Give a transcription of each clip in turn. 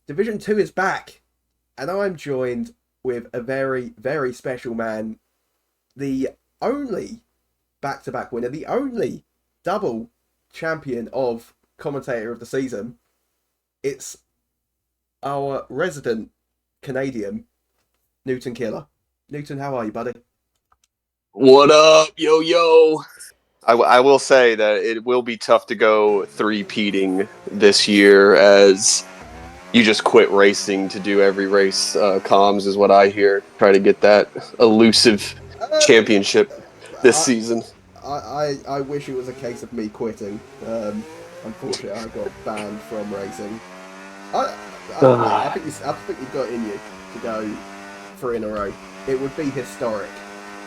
Division 2 is back, and I'm joined with a very, very special man, the only back-to-back winner, the only double champion of commentator of the season. It's our resident Canadian, Newton Killer. Newton, how are you, buddy? What up, yo yo? I will say that it will be tough to go three-peating this year as you just quit racing to do every race. Comms is what I hear. Try to get that elusive Uh, championship this I, season. I wish it was a case of me quitting. Unfortunately, I got banned from racing. I, I think you've got it in you to go three in a row. It would be historic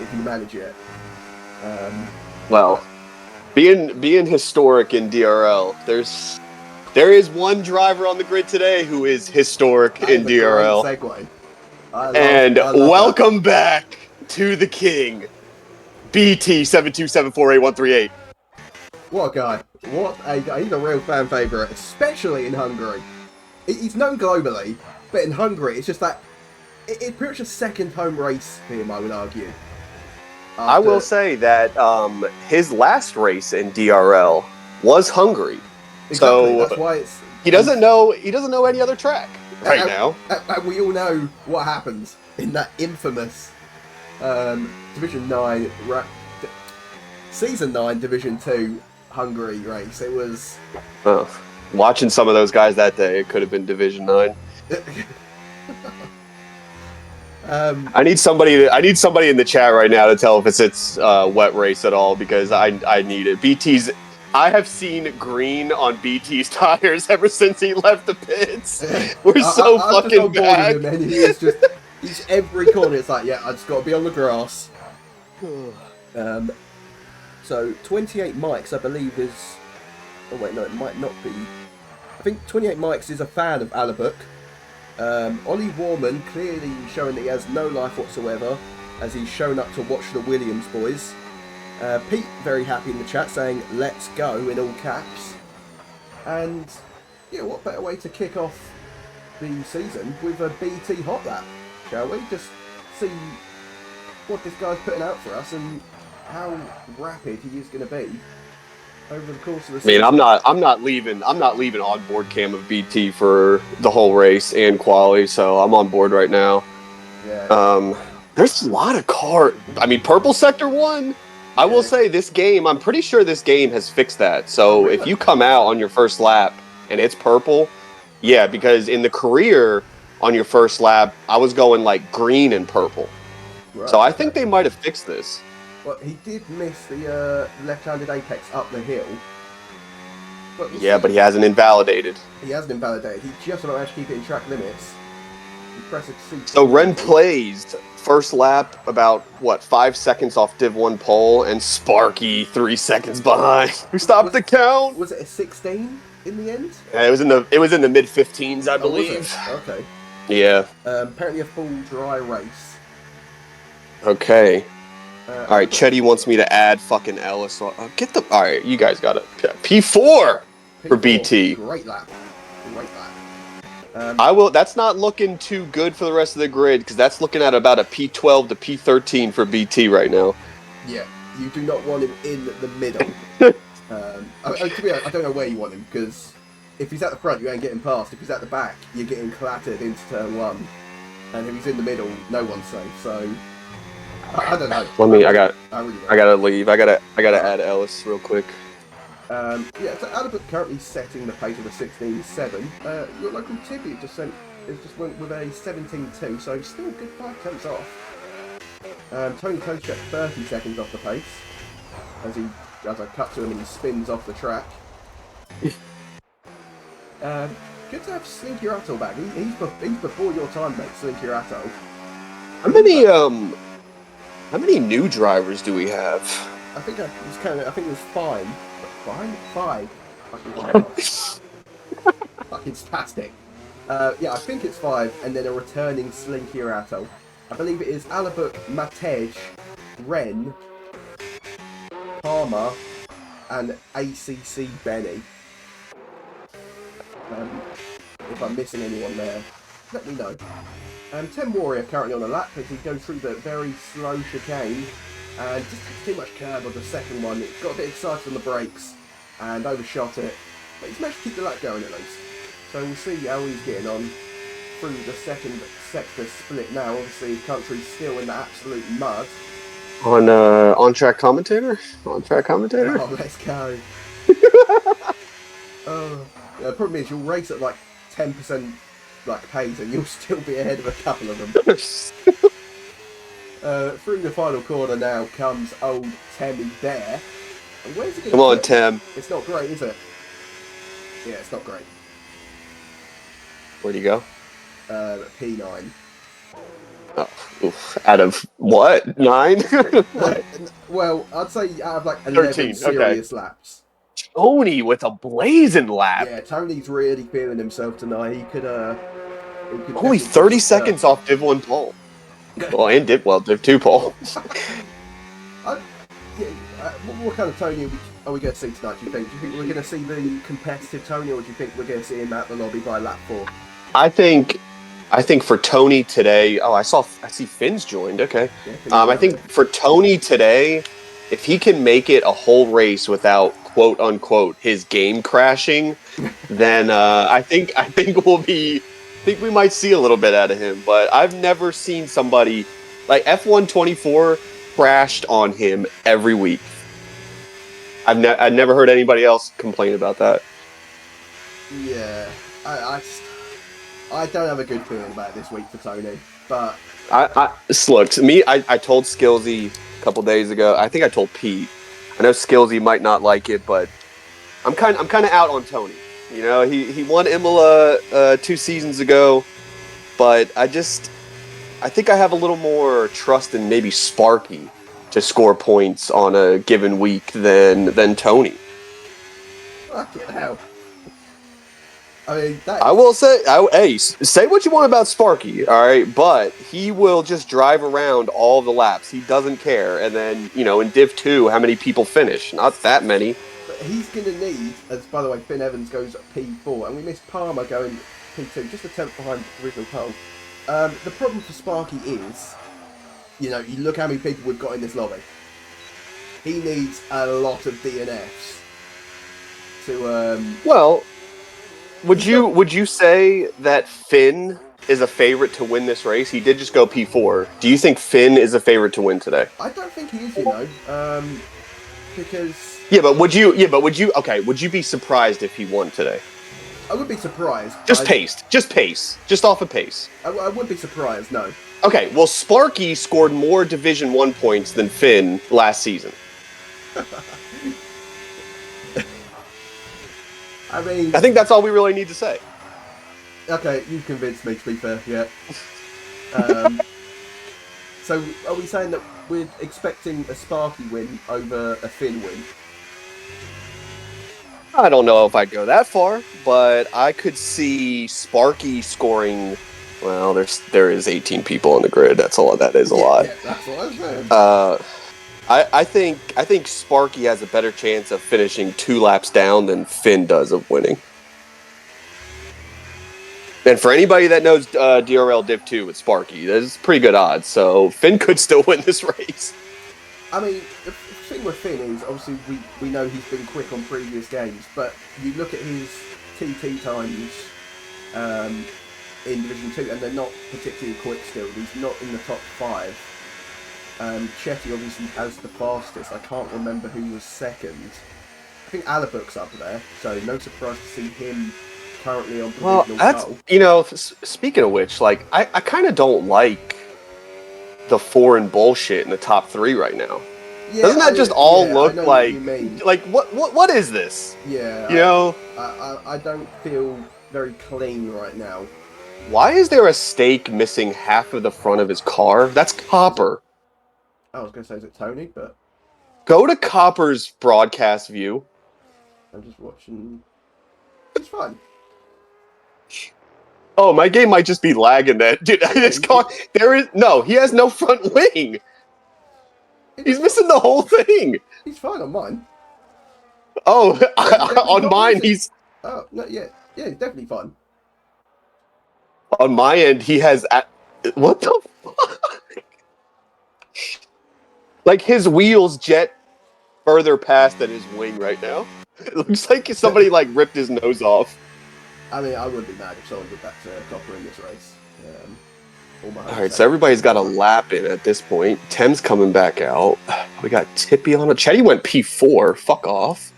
if you manage it. But Well, being historic in DRL, there is one driver on the grid today who is historic that in is a great DRL. segue. And I love that. welcome back to the king, BT 727481138. What a guy! He's a real fan favourite, especially in Hungary. He's known globally, but in Hungary, it's just that it's pretty much a second home race for him, I would argue. I will say that his last race in DRL was Hungary, Exactly. so That's why it's he doesn't know any other track right now. And we all know what happens in that infamous Division 9, Season 9, Division 2 Hungary race. It was. Oh, watching some of those guys that day, it could have been Division 9. I need somebody in the chat right now to tell if it's wet race at all, because I need it. I have seen green on BT's tires ever since he left the pits. We're so I'm fucking just on board back. with him, and he's every corner. It's like, yeah, I just got to be on the grass. So 28 mics, I believe, is. Oh wait, no, it might not be. I think 28 mics is a fan of Alabuk. Ollie Warman clearly showing that he has no life whatsoever, as he's shown up to watch the Williams boys. Pete very happy in the chat saying "Let's go" in all caps. And yeah, what better way to kick off the season with a BT hot lap, shall we? Just see what this guy's putting out for us and how rapid he is going to be over the course of the season. I mean, I'm not leaving onboard cam of BT for the whole race and quali, so I'm on board right now. Yeah. There's a lot of car. I mean, Purple Sector 1. I will say this game, I'm pretty sure this game has fixed that. So if you come out on your first lap and it's purple, yeah, because in the career on your first lap, I was going like green and purple. Right, so I think they might have fixed this. Well, he did miss the left-handed apex up the hill. But he hasn't invalidated. He hasn't invalidated. He just managed to keep it in track limits. So Ren plays first lap about 5 seconds off Div 1 pole, and Sparky 3 seconds behind. Who stopped the count? Was it a 16 in the end? Yeah, it was in the mid 15s, I believe. Okay. Yeah. Apparently a full dry race. Okay. All right, Chetty wants me to add fucking Ellis. All right, you guys got it. P4 for BT. Great lap. That's not looking too good for the rest of the grid, because that's looking at about a P12 to P13 for BT right now. Yeah, you do not want him in the middle. To be honest, I don't know where you want him, because if he's at the front, you ain't getting past. If he's at the back, you're getting clattered into turn 1. And if he's in the middle, no one's safe. So I don't know. I gotta leave. I gotta add Ellis real quick. So Alabuk currently setting the pace of a 16.7. Your local Tibby just went with a 17.2, so still good 5 tenths off. Tony Toshek 30 seconds off the pace as I cut to him and he spins off the track. Good to have Slinky Rattle back. He's before your time, mate. Slinky Rattle. How many new drivers do we have? I think there's 5. Five. Fucking spastic. I think it's 5, and then a returning Slinky Rattle. I believe it is Alabuk, Matej, Ren, Palmer, and ACC Benny. if I'm missing anyone there, let me know. 10 Warrior currently on a lap as he goes through the very slow chicane and just takes too much curb on the second one. It got a bit excited on the brakes and overshot it, but he's managed to keep the lap going at least. So we'll see how he's getting on through the second sector split now. Obviously, the country's still in the absolute mud. On-track commentator? On-track commentator? Oh, let's go. The problem is you'll race at like 10% like pace and you'll still be ahead of a couple of them. Through the final corner now comes old Temmy Bear. And where's he going? Come on, Tim. It's not great, is it? Yeah, it's not great. Where'd he go? P9. Oh, oof. Out of what? 9? Well, I'd say out of like 11 13, serious laps. Tony with a blazing lap. Yeah, Tony's really feeling himself tonight. He could Only 30 seconds off Div 1 pole. Well, and Div 2 pole. What kind of Tony are we going to see tonight, do you think? Do you think we're going to see the competitive Tony, or do you think we're going to see him out the lobby by lap 4? I think for Tony today, I see Finn's joined, okay. Yeah, I think for Tony today, if he can make it a whole race without quote unquote his game crashing, then I think we might see a little bit out of him. But I've never seen somebody like F124 crashed on him every week. I've never heard anybody else complain about that. Yeah, I don't have a good feeling about this week for Tony, but Look, to me, I told Skillsy a couple days ago. I think I told Pete. I know Skillsy might not like it, but I'm kind of out on Tony. You know, he won Imola 2 seasons ago, but I think I have a little more trust in maybe Sparky to score points on a given week than Tony. fucking hell. I mean, I will say, say what you want about Sparky, all right, but he will just drive around all the laps. He doesn't care. And then, in Div 2, how many people finish? Not that many. But he's going to need, as by the way, Finn Evans goes P4, and we missed Palmer going P2, just a tenth behind the original pole. The problem for Sparky is, you look how many people we've got in this lobby. He needs a lot of DNFs to. Would you say that Finn is a favorite to win this race? He did just go P4. Do you think Finn is a favorite to win today? I don't think he is, because. Would you be surprised if he won today? I would be surprised. Just pace. Just off of pace. I wouldn't be surprised, no. Okay, well, Sparky scored more Division 1 points than Finn last season. I mean... I think that's all we really need to say. Okay, you've convinced me, to be fair, yeah. So, are we saying that we're expecting a Sparky win over a Finn win? I don't know if I'd go that far, but I could see Sparky scoring... Well, there is 18 people on the grid. That's a lot. That is a lot. Yeah, that's what I was saying. I think Sparky has a better chance of finishing 2 laps down than Finn does of winning. And for anybody that knows DRL Div 2 with Sparky, there's pretty good odds. So Finn could still win this race. I mean, the thing with Finn is, obviously, we know he's been quick on previous games, but you look at his TT times in Division 2, and they're not particularly quick still. He's not in the top 5. Chetty obviously has the fastest. I can't remember who was second. I think Alabook's up there, so no surprise to see him currently on provisional pole. Speaking of which, I kind of don't like the foreign bullshit in the top 3 right now. Yeah, doesn't that just look like what is this? Yeah, I don't feel very clean right now. Why is there a stake missing half of the front of his car? That's Copper. I was going to say, is it Tony? But go to Copper's broadcast view. I'm just watching. It's fine. Oh, my game might just be lagging that. Dude, this car, he has no front wing. He's missing the whole thing. He's fine on mine. Oh, on mine, he's... Oh, no, yeah, he's definitely fine. On my end, he has what the fuck? Like his wheels jet further past than his wing right now. It looks like somebody like ripped his nose off. I mean, I wouldn't be mad if someone did that to Copper in this race. All right, so everybody's got a lap in at this point. Tem's coming back out. We got Tippy on it. Chetty went P4. Fuck off.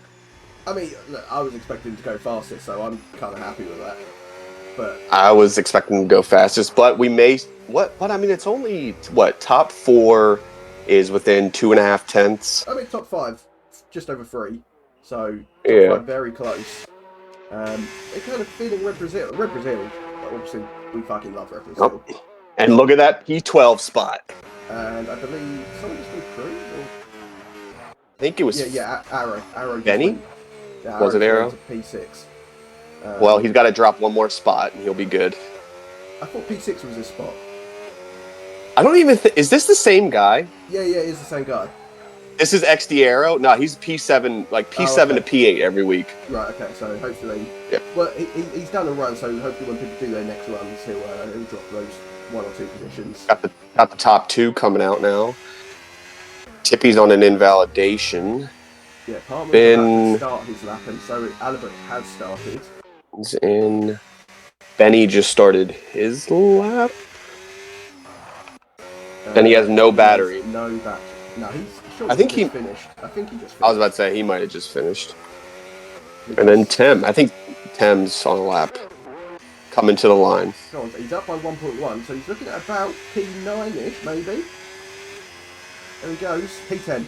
I mean, look, I was expecting to go fastest, so I'm kind of happy with that. But I was expecting to go fastest, but we may. What? I mean, it's only what top 4 is within 2.5 tenths. I mean, top 5, just over 3. So top 5 very close. They're kind of feeling Red Brazil. Obviously, we fucking love Red Brazil. Oh. And look at that P12 spot. And I believe someone just went through. I think it was. Yeah. Arrow. Benny? Yeah, was it Arrow? P6. Well, he's got to drop one more spot, and he'll be good. I thought P6 was his spot. I don't even think... Is this the same guy? Yeah, it's the same guy. This is XD Arrow? No, he's P7, like P7 to P8 every week. Right, okay, so hopefully... Yeah. Well, he's done a run, so hopefully when people do their next runs, he'll drop those 1 or 2 positions. Got the top 2 coming out now. Tippy's on an invalidation. Yeah, Palmer's about to start his lap, and so Albert has started. He's in... Benny just started his lap. And he has no battery. No battery. No, I think he finished. I think he just finished. I was about to say he might have just finished. And then Tem. I think Tem's on a lap. Coming to the line. He's up by 1.1, so he's looking at about P9-ish, maybe. There he goes. P10.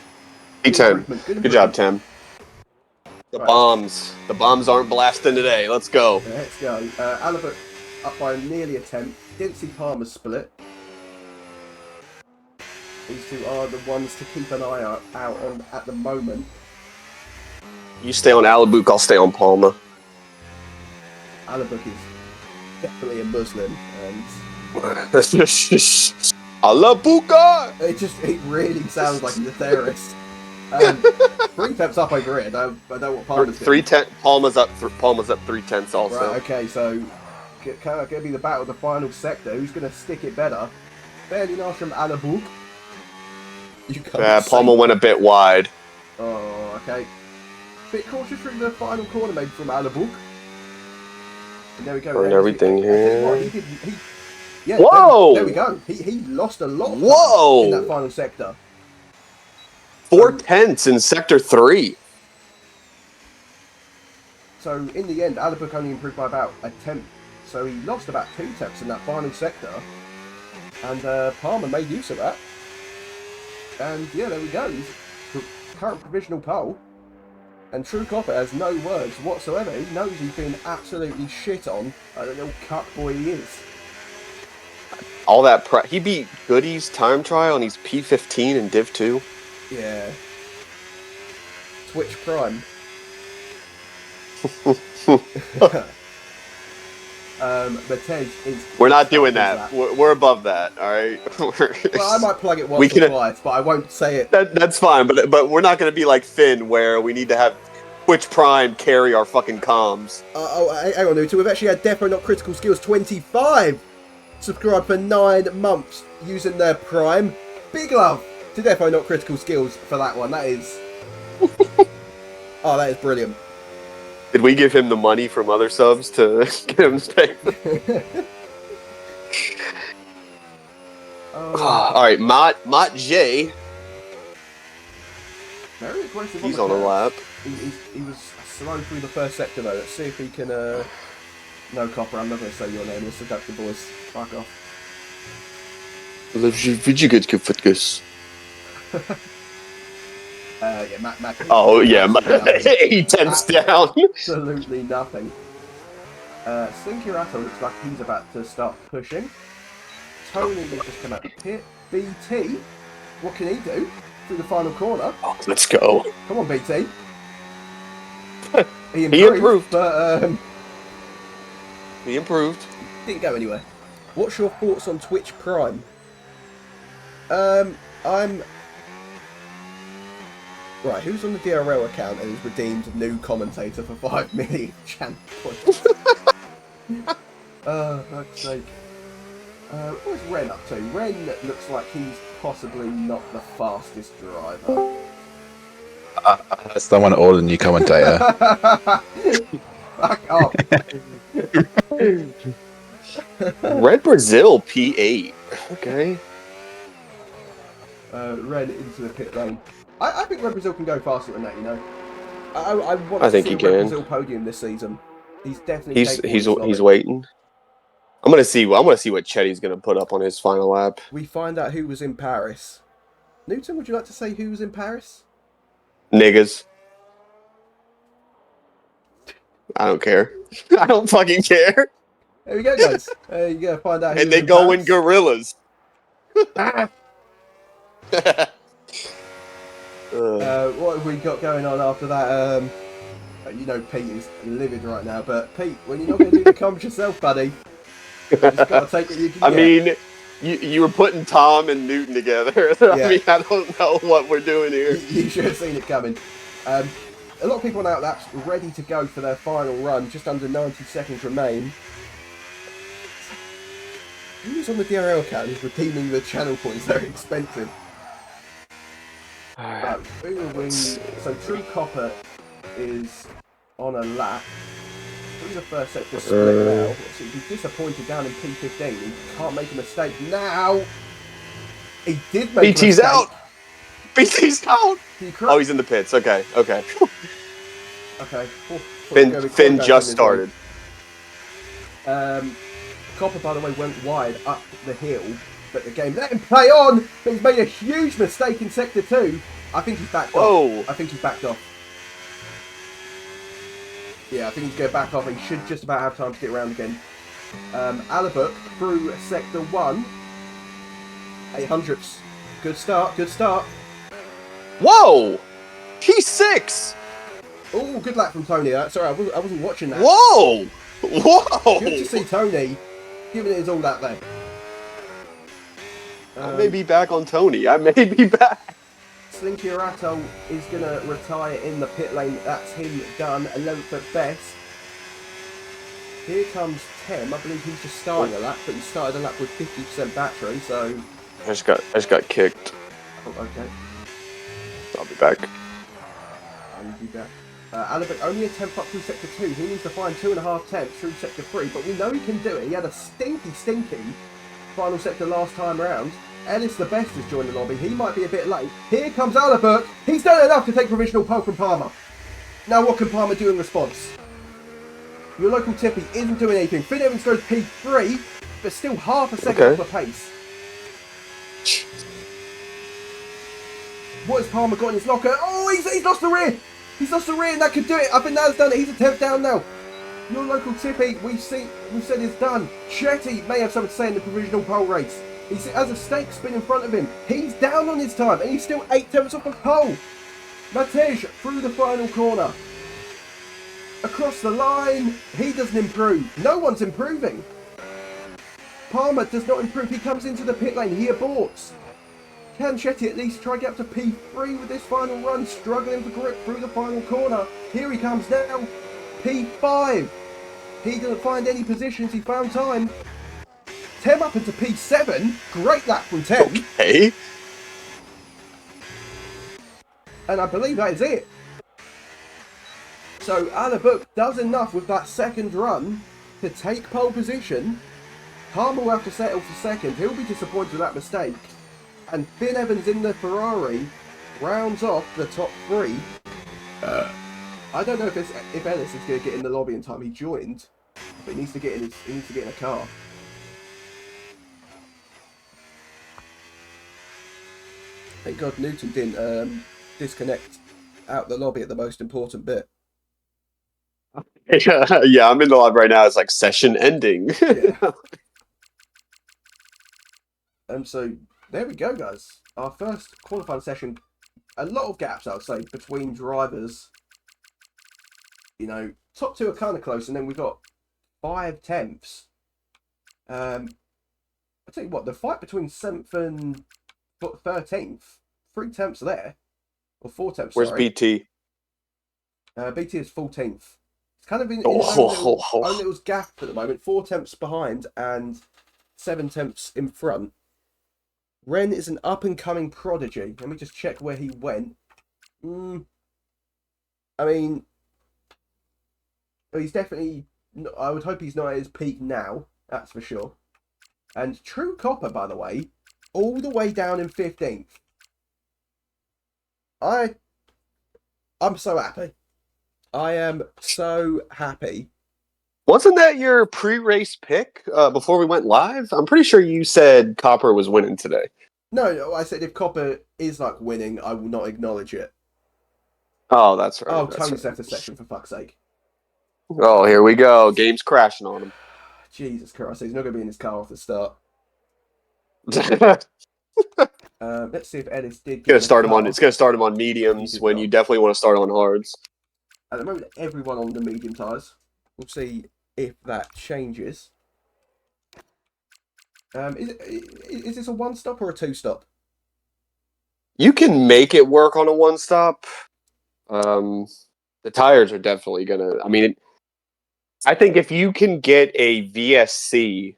P10. Good job, Tem. The bombs aren't blasting today. Let's go. Let's go. Albert up by nearly a tenth. Didn't see Palmer split. These two are the ones to keep an eye out on at the moment. You stay on Alabuk, I'll stay on Palmer. Alabuk is definitely a Muslim, and Alabuka! It really sounds like he's a terrorist. 3 tenths up over it. I don't know what Palmer's doing. Palmer's up 3/10 also. Right, okay, so kind of going to be the battle of the final sector. Who's going to stick it better? Fairly nice from Alabuk. Palmer went a bit wide. Oh, okay. Bit cautious from the final corner, maybe from Alabuk. And there we go. And everything here. Whoa! There we go. He lost a lot of time in that final sector. 4/10 in sector 3. So in the end, Alabuk only improved by about a tenth. So he lost about 2 tenths in that final sector. And Palmer made use of that. And yeah, there we go. He's current provisional pole. And True Copper has no words whatsoever. He knows he's been absolutely shit on like the little cuck boy he is. All that he beat Goody's time trial and he's P15 in Div 2. Yeah. Twitch Prime. But Tej is... We're not doing that. We're above that, alright? Well, I might plug it once or twice, but I won't say it. That's fine, but we're not going to be like Finn, where we need to have Twitch Prime carry our fucking comms. Hang on, Nuta. We've actually had Defo Not Critical Skills 25 subscribe for 9 months using their Prime. Big love to Defo Not Critical Skills for that one. That is... Oh, that is brilliant. Did we give him the money from other subs to get him to pay? Alright, Mott J. Very aggressive. He's on a lap. He was slow through the first sector though. Let's see if he can... No, Copper, I'm not going to say your name. It's the Dr. Boys. Fuck off. Yeah, Matt. Oh, yeah. 8 tenths down. Absolutely nothing. Sinkirato looks like he's about to start pushing. Tony has just come out the pit. BT, what can he do through the final corner? Oh, let's go. Come on, BT. He improved. But, he improved. Didn't go anywhere. What's your thoughts on Twitch Prime? Right, who's on the DRL account and has redeemed new commentator for 5 million channel points? Fuck's sake. What's Ren up to? Ren looks like he's possibly not the fastest driver. Someone older than you, commentator. Fuck off. Red Brazil P8. Okay. Ren into the pit lane. I think Red Brazil can go faster than that, you know. I want I to think see he a Red can. Brazil podium this season. He's definitely capable He's of this he's lobby. waiting. I'm gonna see what Chetty's gonna put up on his final lap. We find out who was in Paris. Newton, would you like to say who was in Paris? Niggas. I don't care. I don't fucking care. There we go, guys. You gotta find out who And was they in go in Paris. gorillas. What have we got going on after that? You know Pete is livid right now, but Pete, when you're not going to do the comms yourself, buddy, you just got to take what you can I get. mean, you were putting Tom and Newton together. Yeah. I mean, I don't know what we're doing here. You should have seen it coming. A lot of people on Outlaps ready to go for their final run. Just under 90 seconds remain. Who's on the DRL account is redeeming the channel points? They're expensive. Right, so True Copper is on a lap. Through the first sector split now. So he's disappointed down in P15. He can't make a mistake now. He did make BT's a mistake. out. BT's out. Oh, he's in the pits. Okay. Okay. Finn just started. Copper, by the way, went wide up the hill, but the game let him play on, but he's made a huge mistake in Sector 2. I think he's backed off. I think he's backed off. Yeah, I think he's going to back off. He should just about have time to get around again. Alabuk through Sector 1. 800ths. Good start, good start. Whoa! P6! Oh, good lap from Tony. Sorry, I wasn't watching that. Whoa! Whoa! Good to see Tony giving it his all that there. I may be back on Tony. I may be back. Slinky Arato is going to retire in the pit lane. That's him done. 11th at best. Here comes Tem. I believe he's just starting a lap, but he started a lap with 50% battery, so... I just got kicked. Oh, okay. I'll be back. I'll be back. Alabuk only a temp up through Sector 2. He needs to find 2.5 temps through Sector 3, but we know he can do it. He had a stinky final sector last time round. Ellis the Best has joined the lobby. He might be a bit late. Here comes Alabuk. He's done enough to take provisional pole from Palmer. Now what can Palmer do in response? Your local Tippy isn't doing anything. Finn Evans goes P3, but still half a second off the pace. What has Palmer got in his locker? Oh, he's lost the rear. He's lost the rear, and that could do it. I think that's done it. He's a 10th down now. Your local Tippy, we've said it's done. Chetty may have something to say in the provisional pole race. He has a stake spin in front of him. He's down on his time, and he's still 8 tenths off the pole. Matej through the final corner. Across the line, he doesn't improve. No one's improving. Palmer does not improve. He comes into the pit lane. He aborts. Can Chetty at least try to get up to P3 with this final run? Struggling for grip through the final corner. Here he comes now. P5. He doesn't find any positions. He found time. Tem up into P7. Great lap from Tem. Okay. And I believe that is it. So Alabuk does enough with that second run to take pole position. Palmer will have to settle for second. He'll be disappointed with that mistake. And Finn Evans in the Ferrari rounds off the top 3. I don't know if Ellis is going to get in the lobby in time. He joined, but he needs to get in a car. Thank God Newton didn't disconnect out the lobby at the most important bit. Yeah, I'm in the lobby right now. It's like session ending. Yeah. So there we go, guys. Our first qualifying session. A lot of gaps, I would say, between drivers. You know, top 2 are kind of close, and then we've got 5 tenths. I tell you what, the fight between 7th and 13th, 3 tenths there, or 4 tenths. Where's sorry. BT? BT is 14th. It's kind of in his own little gap at the moment. 4 tenths behind and 7 tenths in front. Ren is an up-and-coming prodigy. Let me just check where he went. I mean, he's definitely... I would hope he's not at his peak now. That's for sure. And True Copper, by the way, all the way down in 15th. I'm so happy. I am so happy. Wasn't that your pre-race pick before we went live? I'm pretty sure you said Copper was winning today. No, I said if Copper is like winning, I will not acknowledge it. Oh, that's right. Oh, that's Tony's right. left the section, for fuck's sake. Oh, here we go. Game's crashing on him. Jesus Christ, he's not going to be in his car off the start. Let's see if Ellis did It's gonna start him on mediums when you definitely want to start on hards. At the moment, everyone on the medium tyres. We'll see if that changes. Is this a one stop or a two stop? You can make it work on a one stop. The tires are definitely gonna. I mean, I think if you can get a VSC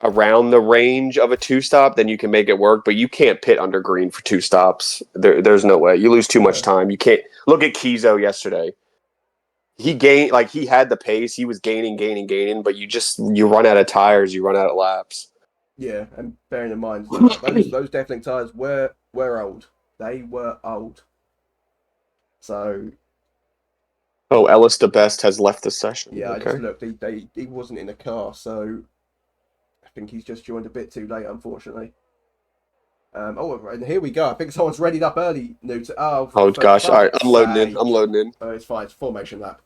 around the range of a two stop, then you can make it work. But you can't pit under green for two stops. There's no way. You lose too much time. You can't. Look at Kizo yesterday. He had the pace. He was gaining, but you run out of tires. You run out of laps. Yeah, and bearing in mind those Deathling tires were old. They were old. So. Oh, Ellis the Best has left the session. Yeah, okay. I just looked. He wasn't in the car, so I think he's just joined a bit too late, unfortunately. And here we go. I think someone's readied up early. Oh gosh! All right, I'm loading in. Oh, it's fine. It's formation lap.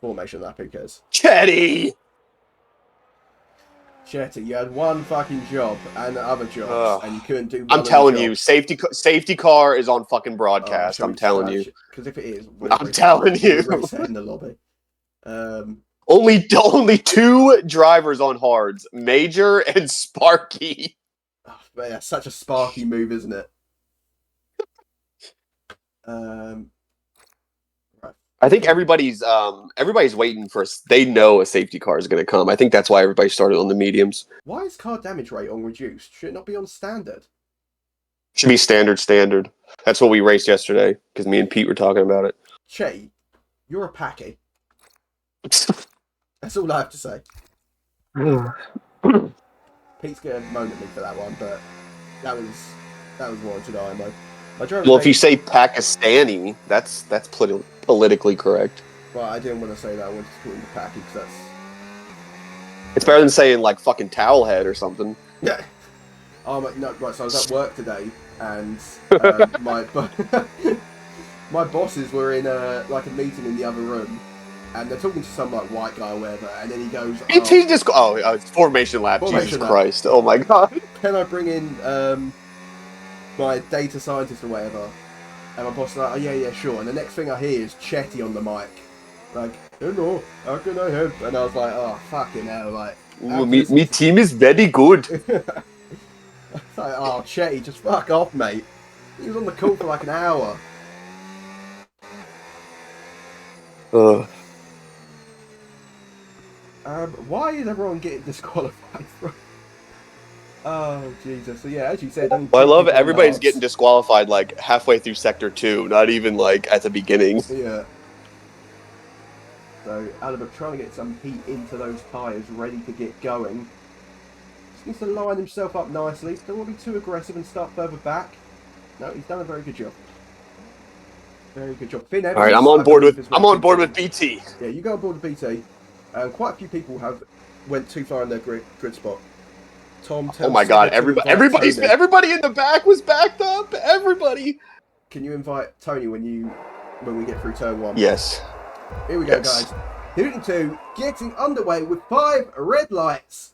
Formation lap. Who cares? Chetty, you had one fucking job and other jobs, and you couldn't do. I'm telling you, safety car is on fucking broadcast. I'm telling you. Because if it is, I'm telling you, reset in the lobby. Only 2 drivers on hards, Major and Sparky. Oh, man, that's such a Sparky move, isn't it? Right. I think everybody's waiting for. They know a safety car is going to come. I think that's why everybody started on the mediums. Why is car damage rate on reduced? Should it not be on standard? Should be standard. That's what we raced yesterday because me and Pete were talking about it. Che, you're a packy. That's all I have to say. Pete's gonna moan at me for that one, but that was warranted IMO. Well, if you say Pakistani, that's politically correct. Well, I didn't want to say that. I wanted to call him the packy because that's. It's better than saying like fucking towel head or something. Yeah. Oh no! Right, so I was at work today, and my bosses were in a meeting in the other room. And they're talking to some white guy or whatever, and then he goes, it's formation lab. Jesus Christ! Oh my God! Can I bring in my data scientist or whatever? And my boss is like, oh yeah, sure. And the next thing I hear is Chetty on the mic, like, hello, how can I help? And I was like, oh fucking hell, like. Me team is very good. Like, oh Chetty, just fuck off, mate. He was on the call for like an hour. Why is everyone getting disqualified from? Oh Jesus! So yeah, as you said, I love it. Everybody's getting disqualified like halfway through sector 2, not even like at the beginning. Yeah. So Alabama trying to get some heat into those tyres, ready to get going. Just needs to line himself up nicely. Don't want to be too aggressive and start further back. No, he's done a very good job. Very good job. Finn Evans, all right, I'm on board with BT. Yeah, you go on board with BT. Quite a few people went too far in their grid spot. Tom. Oh my God! Everybody in the back was backed up. Everybody. Can you invite Tony when we get through turn 1? Yes. Here we go, guys. Newton 2 getting underway with 5 red lights,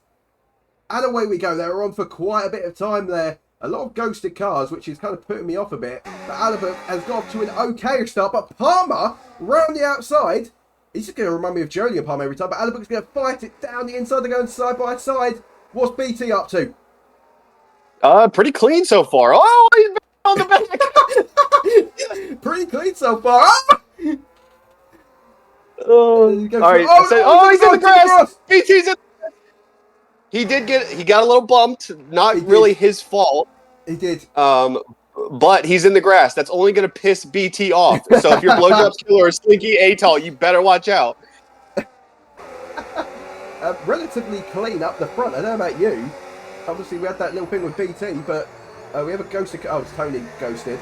and away we go. They were on for quite a bit of time there. A lot of ghosted cars, which is kind of putting me off a bit. But Alabama has got to an okay start, but Palmer round the outside. He's just going to remind me of Jolly and Palmer every time, but Alabama's going to fight it down the inside. They're going side by side. What's BT up to? Pretty clean so far. Oh, he's on the back. Pretty clean so far. All right. He's in the grass. BT's in. He got a little bumped. Not really his fault. He did. But he's in the grass. That's only going to piss BT off. So if your blowjob's killer or Slinky Atoll, you better watch out. Relatively clean up the front. I don't know about you. Obviously, we had that little thing with BT, but we have a ghosted. Oh, it's Tony ghosted.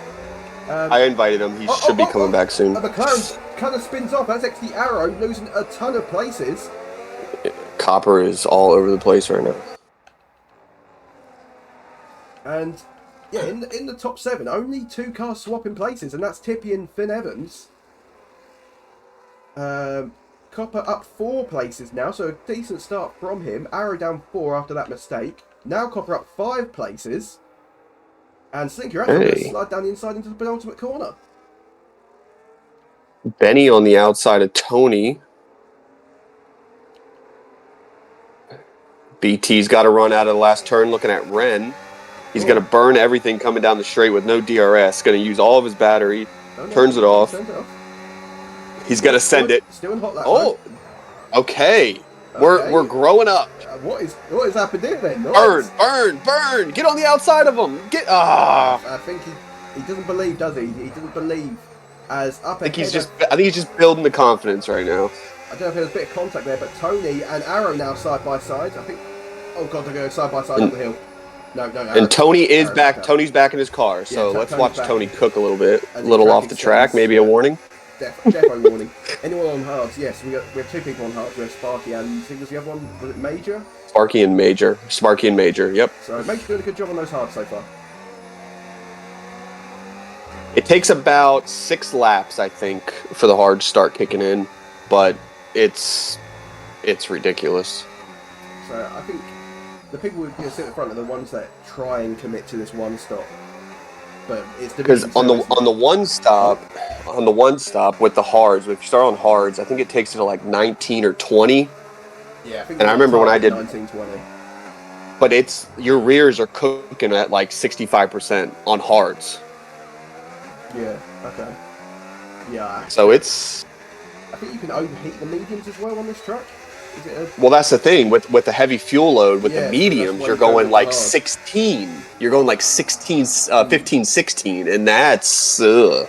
I invited him. He should be coming back soon. McLaren kind of spins off. That's actually Arrow losing a ton of places. Copper is all over the place right now. And yeah, in the top 7, only 2 cars swapping places, and that's Tippy and Finn Evans. Copper up 4 places now, so a decent start from him. Arrow down 4 after that mistake. Now Copper up 5 places. And Slinky, you're actually going to slide down the inside into the penultimate corner. Benny on the outside of Tony. BT's got to run out of the last turn looking at Ren. He's going to burn everything coming down the straight with no DRS. Going to use all of his battery. Turns it off. He's going to send it. Still in hot lap. Okay. We're growing up. What is happened here then? Burn! Get on the outside of him. I think he doesn't believe, does he? He doesn't believe. As up I think he's just building the confidence right now. I don't know if there's a bit of contact there, but Tony and Arrow now side by side. I think. Oh god, they're going side by side up the hill. No. And Tony is back. Tony's back in his car, so let's watch Tony cook a little bit. A little off the track, maybe a warning. Defo warning. Anyone on hards? Yes, we have 2 people on hards. We have Sparky and I think was the other one. Was it Major? Sparky and Major. Yep. So Major's doing a good job on those hards so far. It takes about 6 laps, I think, for the hard to start kicking in, but it's ridiculous. So I think the people who sit at the front are the ones that try and commit to this one stop. But it's because on the one stop with the hards, if you start on hards, I think it takes it to like 19 or 20. Yeah, I think. And I remember when I did 19, 20. But your rears are cooking at like 65% on hards. Yeah. Okay. Yeah. So it's. I think you can overheat the mediums as well on this track. Well, that's the thing with the heavy fuel load with the mediums, you're going like 16. You're going like 16, 15, 16, and that's why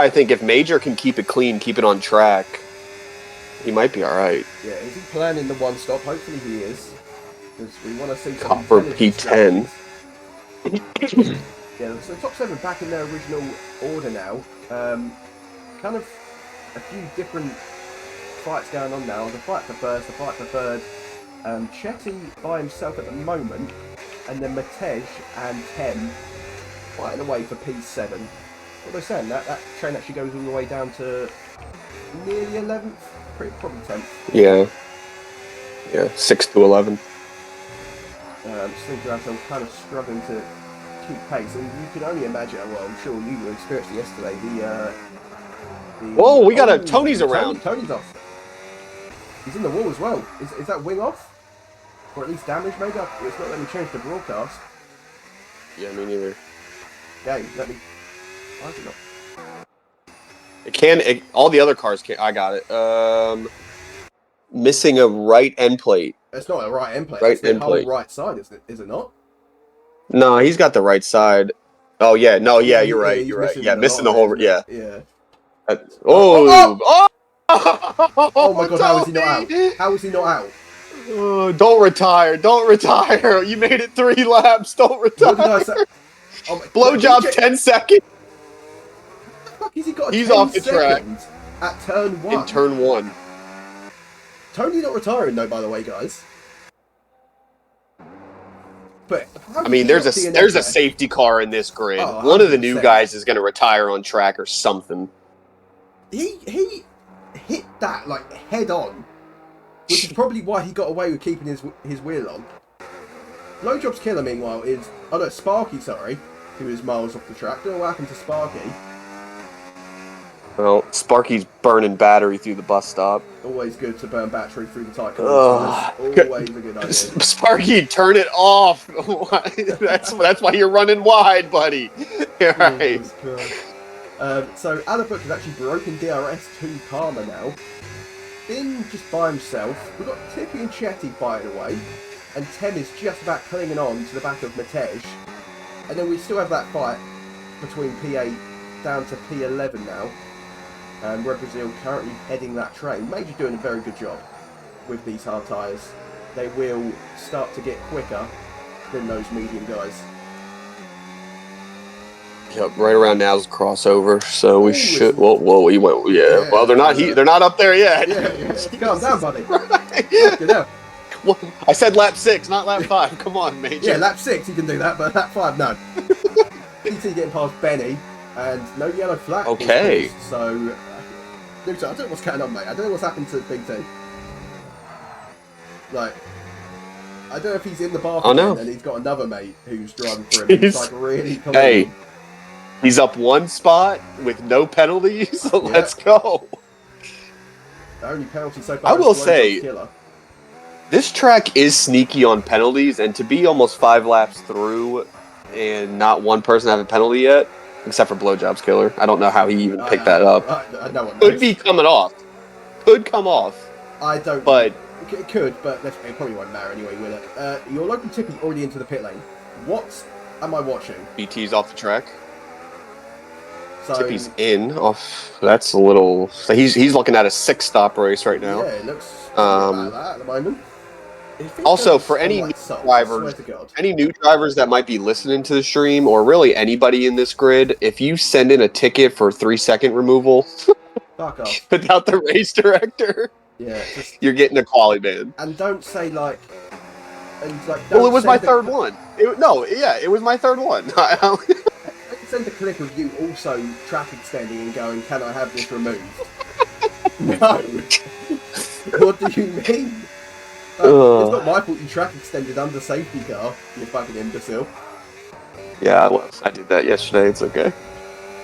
I think if Major can keep it clean, keep it on track, he might be all right. Yeah, is he planning the one stop? Hopefully he is, because we want to see some Copper P10. Yeah, so top 7 back in their original order now. Kind of a few different fights going on now. The fight for first, the fight for third. Chetty by himself at the moment, and then Matej and Tem fighting away for P7. What they're saying, that train actually goes all the way down to nearly 11th, probably 10th. Yeah, 6 to 11. Slinky Rassel kind of struggling to keep pace, and you can only imagine. Well, I'm sure you experienced it yesterday. Whoa, we got Tony's around. Tony's off. He's in the wall as well. Is that wing off? Or at least damage maybe? It's not letting me change the broadcast. Yeah, me neither. Game, let me... Why is it not? All the other cars can. I got it. Missing a right end plate. It's not a right end plate. Right it's the end whole plate. right side, is it not? No, he's got the right side. Oh yeah, no, yeah, you're right. You're right. Yeah, missing the whole. Yeah. Yeah. Oh my god! How is he not out? How is he not out? Don't retire! Don't retire! You made it 3 laps. Don't retire. What did I say? Oh blowjob 10 seconds. What the fuck has he got? He's off the track at turn 1. In turn 1. Tony not retiring though, by the way, guys. But I mean, there's a safety car in this grid. Oh, one of the new guys is going to retire on track or something. He hit that like head on, which is probably why he got away with keeping his wheel on. Blowjob's killer, meanwhile, is Sparky, sorry, who is miles off the track. Don't know what happened to Sparky. Well, Sparky's burning battery through the bus stop. Always good to burn battery through the tight corners. Always a good idea. Sparky, turn it off. That's why you're running wide, buddy. All right. So Alabuk has actually broken DRS to Palmer now. Finn just by himself. We've got Tippy and Chetty fighting away. And Tem is just about clinging on to the back of Matej. And then we still have that fight between P8 down to P11 now. And Red Brazil currently heading that train. Major doing a very good job with these hard tyres. They will start to get quicker than those medium guys. Yep, right around now is crossover, so we Ooh, should. Well, we went. Yeah. Well, they're not. They're not up there yet. Yeah. Calm down, buddy. Yeah. Fucking hell. Well, I said lap 6, not lap 5. Come on, Major. Yeah, lap 6 you can do that, but lap 5 no. PT getting past Benny, and no yellow flag. Okay. So, I don't know what's going on, mate. I don't know what's happened to Big T. Like, I don't know if he's in the bar no. and he's got another mate who's driving for him. He's like really coming. Hey, he's up 1 spot with no penalties. So let's go. The only penalty so far. I will say, this track is sneaky on penalties, and to be almost 5 laps through and not one person have a penalty yet, except for Blowjob's Killer. I don't know how he even picked that up. I know what Could be coming off. Could come off. I don't. But it could, but it probably won't matter anyway, will it? Your local Tippy already into the pit lane. What am I watching? BT's off the track. So, Tippy's in off. That's a little. So he's looking at a 6-stop race right now. Yeah, it looks like that at the moment. Also, for any new drivers that might be listening to the stream, or really anybody in this grid, if you send in a ticket for 3-second removal, fuck off. Without the race director, you're getting a quali ban. And don't say like. Well, it was my third one. It was my third one. Send a clip of you also track extending and going, "Can I have this removed?" No. What do you mean? It's not my fault you track extended under safety car, you fucking imbecile. Yeah, I did that yesterday. It's okay.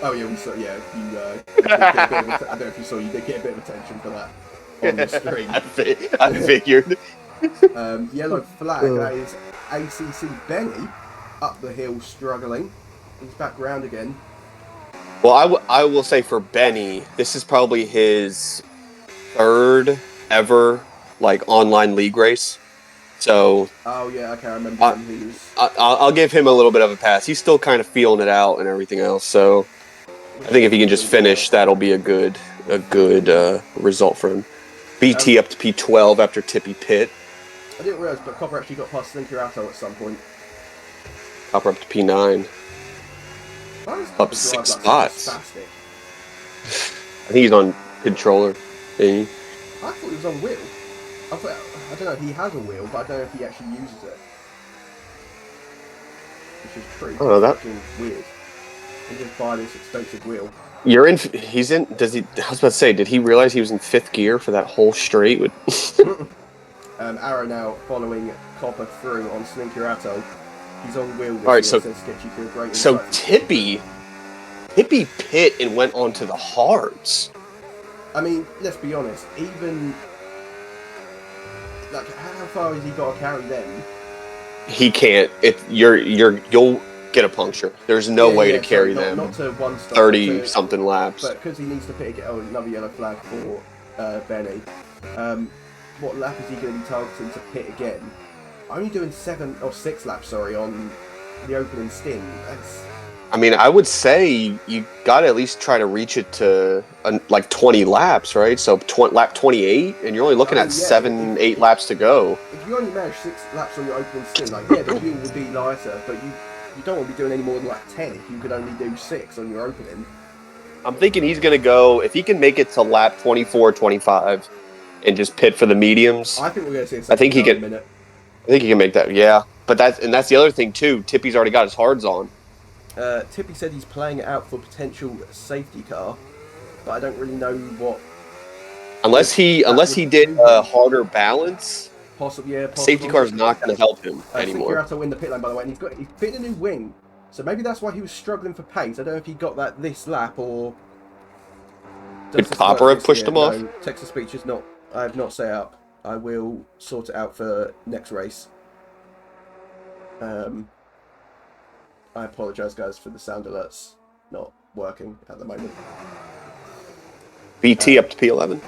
Oh yeah, we saw. Yeah, you. Did get a bit of I don't know if you saw. You did get a bit of attention for that on the stream. I figured. Yellow flag. That is ACC Benny up the hill struggling. He's back round again. Well, I will say for Benny, this is probably his 3rd ever online league race. So. Oh yeah, okay, I remember when he was. I'll give him a little bit of a pass. He's still kind of feeling it out and everything else. So I think if he can just finish, that'll be a good result for him. BT up to P12 after Tippy pit. I didn't realise, but Copper actually got past Slinkerato at some point. Copper up to P9. Up 6 spots. I think he's on controller. I thought he was on wheel. I don't know if he has a wheel, but I don't know if he actually uses it. Which is pretty fucking weird. He just buy this expensive wheel. He's in. Does he? I was about to say, did he realize he was in 5th gear for that whole straight? Arrow now following Copper through on Slinkerato. He's on wheel. All right, so Tippy pit and went onto the hards. I mean, let's be honest. Even how far has he got to carry them? He can't. You'll get a puncture. There's no way to carry them. Not to 1 stop. 30-something laps. But because he needs to pick another yellow flag for Benny. What lap is he going to be targeting to pit again? Only doing 7 or 6 laps, on the opening stint. I mean, I would say you got to at least try to reach it to 20 laps, right? So lap 28, and you're only looking at 7-8 laps to go. If you only manage 6 laps on your opening stint, the wheel would be lighter, but you don't want to be doing any more than 10 if you could only do 6 on your opening. I'm thinking he's going to go, if he can make it to lap 24, 25, and just pit for the mediums. I think we're going to see I think he can make that, yeah. But that's the other thing too. Tippy's already got his hards on. Tippy said he's playing it out for potential safety car, but I don't really know what. Unless he did a harder balance. Possibly, yeah. Safety car is not going to help him anymore. Slinkerato in the pit lane, by the way, and he's fitting a new wing, so maybe that's why he was struggling for pace. I don't know if he got that this lap or. Did Copper have pushed him off? No, text to speech is not. I have not set up. I will sort it out for next race. I apologise, guys, for the sound alerts not working at the moment. BT up to P11.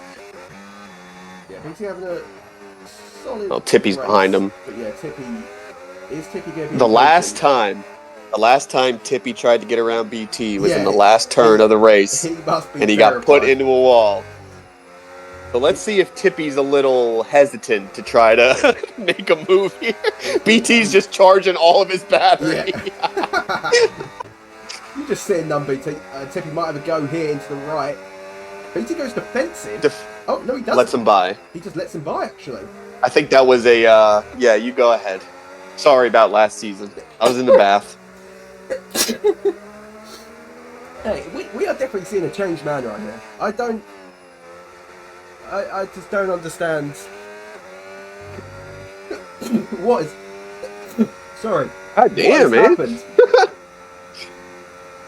Yeah, BT having a solid. Well, Tippy's race, behind him. But yeah, Tippy going to be The last time Tippy tried to get around BT was in the last turn of the race, He must be and he terrified. got put into a wall. So let's see if Tippy's a little hesitant to try to make a move here. BT's just charging all of his battery. Yeah. You just sitting down, BT. Tippy might have a go here into the right. BT goes defensive. Oh, no, he doesn't. Lets him by. He just lets him by, actually. I think that was a, yeah, you go ahead. Sorry about last season. I was in the bath. Hey, we are definitely seeing a changed man right here. I just don't understand. What is... Sorry. God damn, man. Happened?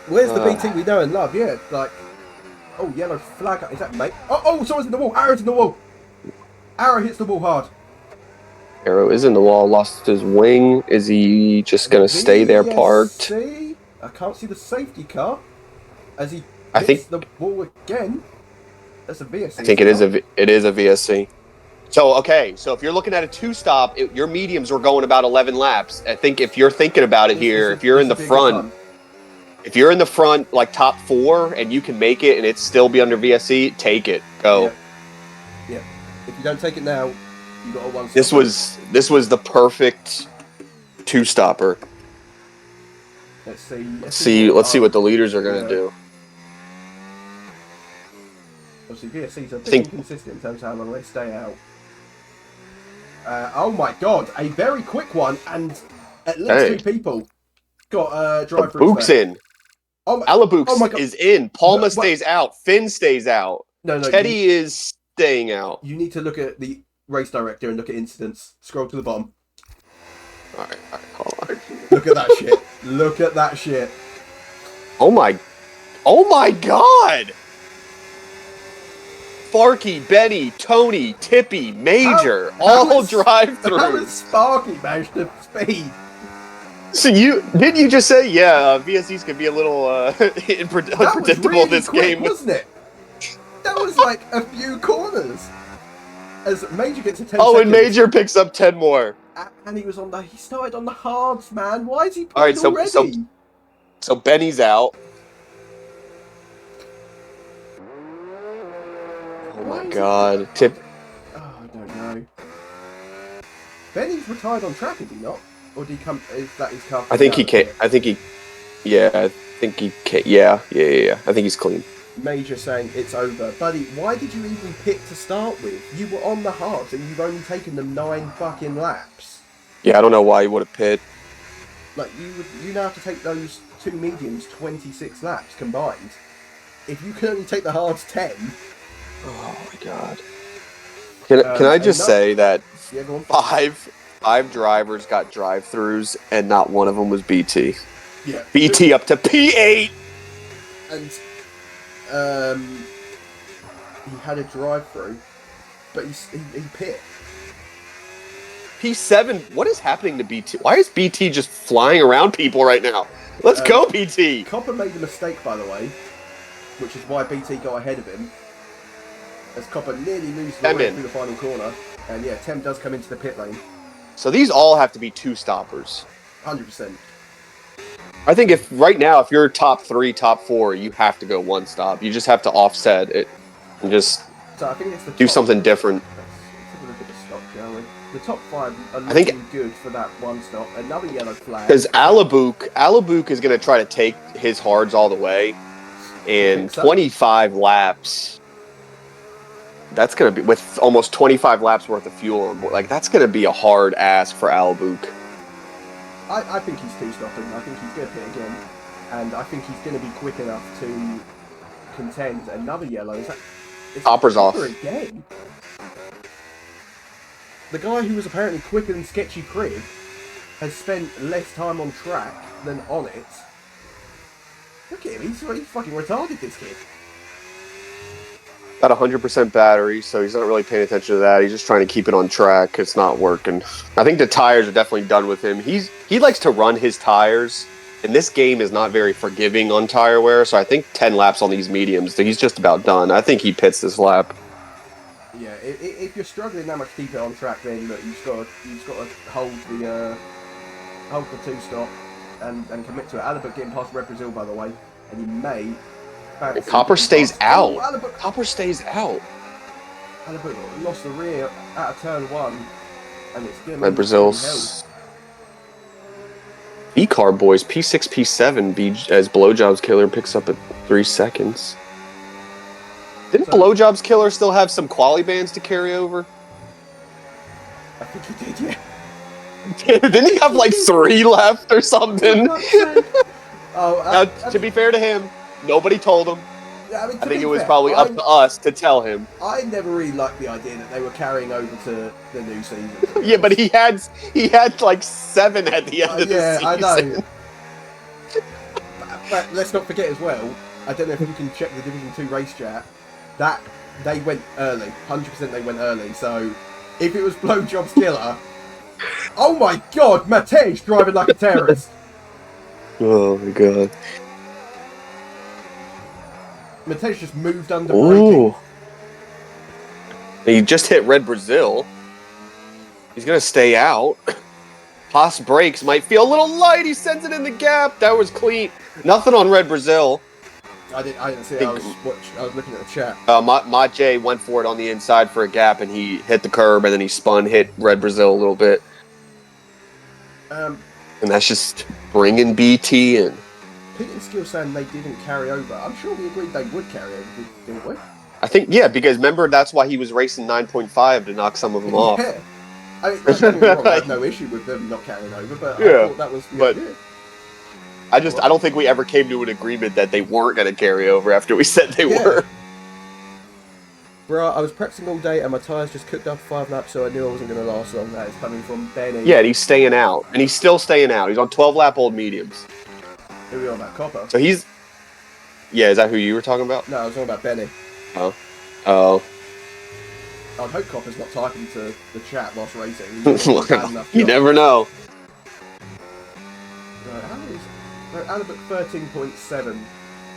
Where's the BT we know and love? Yeah, like... Oh, yellow flag. Is that mate? Oh, someone's in the wall. Arrow's in the wall. Arrow hits the wall hard. Arrow is in the wall. Lost his wing. Is he just going to stay there parked? I can't see the safety car. As he hits the wall again. That's a VSC. I think it is a VSC. So, okay. So if you're looking at a two-stop, your mediums were going about 11 laps. I think if you're thinking about it here, if you're in the front... If you're in the front, like top 4, and you can make it and it still be under VSC, take it. Go. Yeah. If you don't take it now, you got a one. This was the perfect two-stopper. Let's see. Let's see what the leaders are gonna do. Obviously, VSC's a bit inconsistent in terms of how long they stay out. Oh my god, a very quick one, and at least 2 people got drive-throughs. Book's in. Alabuk's is in. Palma stays out. Finn stays out. No. Teddy is staying out. You need to look at the race director and look at incidents. Scroll to the bottom. Alright, hold on. Look at that shit. Look at that shit. Oh my god! Sparky, Benny, Tony, Tippy, Major, all drive-throughs. How was Sparky managed to speed? So didn't you just say VSCs could be a little unpredictable this game, wasn't it? That was like a few corners. As Major gets a 10 seconds. and Major picks up 10 more. And he started on the hards, man. Why is he playing already? So Benny's out. Oh my god. Oh, I don't know. Benny's retired on track, is he not? Or did he come? Is that his car? I think he can. Yeah. I think he's clean. Major saying it's over, buddy. Why did you even pit to start with? You were on the hards and you've only taken them 9 fucking laps. Yeah, I don't know why you would have pit. Like you now have to take those 2 mediums 26 laps combined. If you can only take the hards 10. Oh my god. Can I just say that 5 drivers got drive-throughs, and not one of them was BT. Yeah. BT up to P8! And, he had a drive-through, but he pit. P7, what is happening to BT? Why is BT just flying around people right now? Let's go, BT! Copper made a mistake, by the way, which is why BT got ahead of him. As Copper nearly loses the way through the final corner. And yeah, Tem does come into the pit lane. So these all have to be 2-stoppers. 100%. I think if you're top 3, top 4, you have to go 1 stop. You just have to offset it and just do something different. Let's have a look at the stop, shall we? The top 5 are looking good for that 1 stop. Another yellow flag. Because Alabuk is going to try to take his hards all the way. And 25 laps... That's going to be, with almost 25 laps worth of fuel, like, that's going to be a hard ask for Alabuk. I think he's 2-stopping. I think he's going to pit again. And I think he's going to be quick enough to contend. Another yellow. Hopper's off. Again. The guy who was apparently quicker than Sketchy Crib has spent less time on track than on it. Look at him. He's fucking retarded, this kid. Got 100% battery, so he's not really paying attention to that. He's just trying to keep it on track. It's not working. I think the tires are definitely done with him. He likes to run his tires And this game is not very forgiving on tire wear, so I think 10 laps on these mediums, he's just about done. I think he pits this lap. Yeah, if you're struggling that much to keep it on track, then look, you've got to hold the two stop and commit to it. Alibert getting past Red Brazil, by the way, and he may. Copper stays out. Oh, Copper stays out. Alibert lost the rear out of turn 1, and it's going to Red Brazil's B-car boys, P6, P7, as Blowjobs Killer picks up at 3 seconds. Didn't Blowjobs Killer still have some quali bands to carry over? I think he did, yeah. Didn't he have like 3 left or something? Now, to be fair to him, nobody told him. Yeah, I think it was probably up to us to tell him. I never really liked the idea that they were carrying over to the new season. Yeah, but he had like 7 at the end of the season. Yeah, I know. but let's not forget as well, I don't know if you can check the Division 2 race chat, that they went early. 100% they went early. So if it was Blowjobs Killer, oh my god, Matej driving like a terrorist. Oh my god. Matej just moved under braking. He just hit Red Brazil. He's going to stay out. Haas brakes might feel a little light. He sends it in the gap. That was clean. Nothing on Red Brazil. I didn't see it. I was looking at the chat. Mott J went for it on the inside for a gap, and he hit the curb, and then he spun, hit Red Brazil a little bit. And that's just bringing BT in. Pete and Skill saying they didn't carry over. I'm sure we agreed they would carry over, didn't we? I think, yeah, because remember, that's why he was racing 9.5 to knock some of them off. Yeah. I mean, don't get me wrong, I have no issue with them not carrying over, but I thought that was the idea. I don't think we ever came to an agreement that they weren't going to carry over after we said they were. Bruh, I was practicing all day and my tyres just cooked up 5 laps, so I knew I wasn't going to last long. That is coming from Benny. Yeah, and he's staying out. And he's still staying out. He's on 12-lap old mediums. Who are we on about? Copper? So he's... Yeah, is that who you were talking about? No, I was talking about Benny. Oh. I'd hope Copper's not typing to the chat whilst racing. You never know. Right, how is... Albert 13.7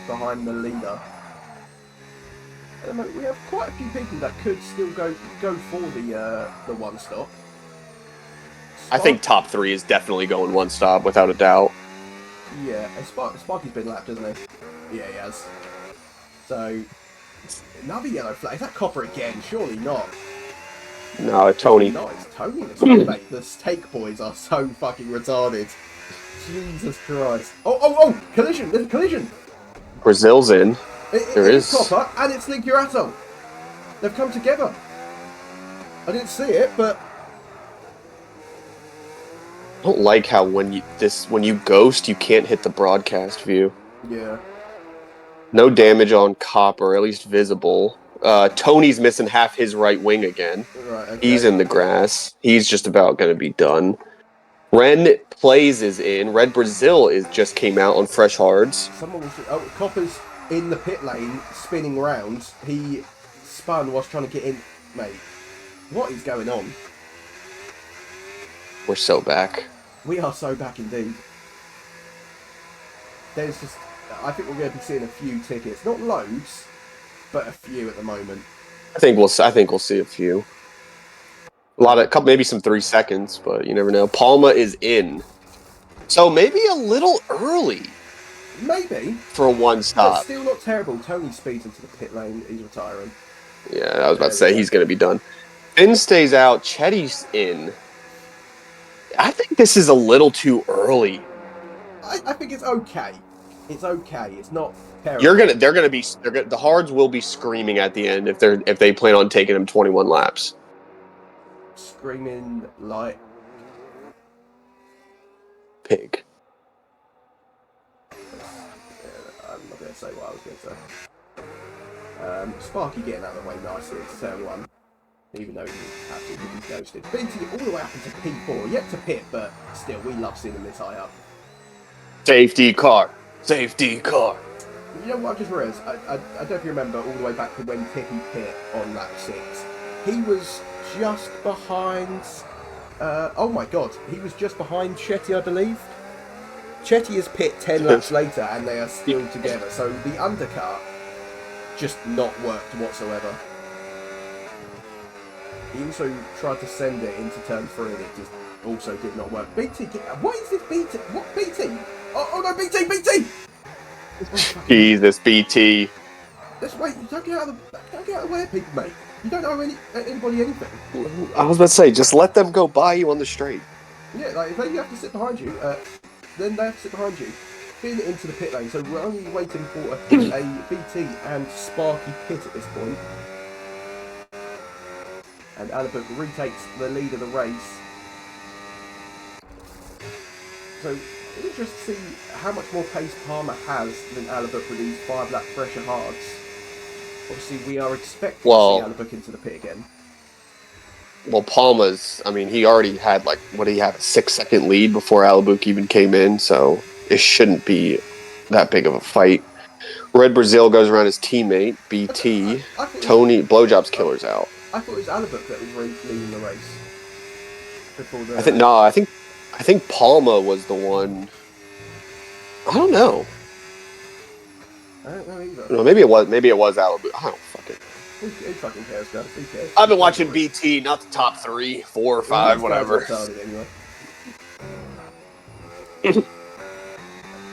behind the leader. We have quite a few people that could still go for the one stop. I think top 3 is definitely going one stop without a doubt. Yeah, and Sparky's been lapped, hasn't he? Yeah, he has. So another yellow flag. Is that Copper again? Surely not. No, Tony. No, it's Tony. Mate, the Steak Boys are so fucking retarded. Jesus Christ! Oh! Collision! There's a collision. Brazil's in. There is Copper and it's Link Urato. They've come together. I didn't see it, but I don't like how when you ghost, you can't hit the broadcast view. Yeah. No damage on Copper, at least visible. Tony's missing half his right wing again. Right. Okay. He's in the grass. He's just about going to be done. Ren Plays is in. Red Brazil just came out on fresh hards. Copper's in the pit lane, spinning round. He spun whilst trying to get in. Mate, what is going on? We're so back. We are so back indeed. There's just... I think we're going to be seeing a few tickets. Not loads, but a few at the moment. I think we'll see a few. Maybe some 3 seconds, but you never know. Palma is in. So maybe a little early. Maybe. For a one stop. But still not terrible. Tony speeds into the pit lane. He's retiring. Yeah, I was about to say he's going to be done. Finn stays out. Chetty's in. I think this is a little too early. I think it's okay. It's okay. It's not terrible. The hards will be screaming at the end if they plan on taking them 21 laps. Screaming like pig. I'm not going to say what I was going to say. Sparky getting out of the way nicely. It's turn 1. Even though he absolutely ghosted. BT all the way up into P4. Yet to pit, but still, we love seeing him this high up. Safety car. Safety car. You know what I just realised? I don't know if you remember all the way back to when Tippy pit on lap 6. He was just behind... oh my god. He was just behind Shetty, I believe. Chetty is pit 10 laps later and they are still together. So the undercut just not worked whatsoever. He also tried to send it into turn 3 and it just also did not work. BT, what is this BT? What BT? Oh no, BT! Jesus, BT. Let's wait. You don't get out of the way, people, mate. You don't owe anybody anything. I was about to say, just let them go by you on the straight. Yeah, like if they have to sit behind you, then they have to sit behind you. Feed it into the pit lane. So we're only waiting for a BT and Sparky pit at this point. And Alabuk retakes the lead of the race. So it's interesting to see how much more pace Palmer has than Alabuk with these 5-lap pressure hards. Obviously, we are expecting to see Alabuk into the pit again. Well, Palmer's, I mean, he already had, like, what did he have, a 6-second lead before Alabuk even came in, so it shouldn't be that big of a fight. Red Brazil goes around his teammate, BT. Tony, Blowjob's killer's out. I thought it was Alabuk that was leading the race. Before the... I think Palmer was the one. I don't know. I don't know either. No, maybe it was Alabuk. I don't fucking know. Who fucking cares, guys? Who cares? I've been watching BT, not the top 3, 4, or 5, whatever. Anyway.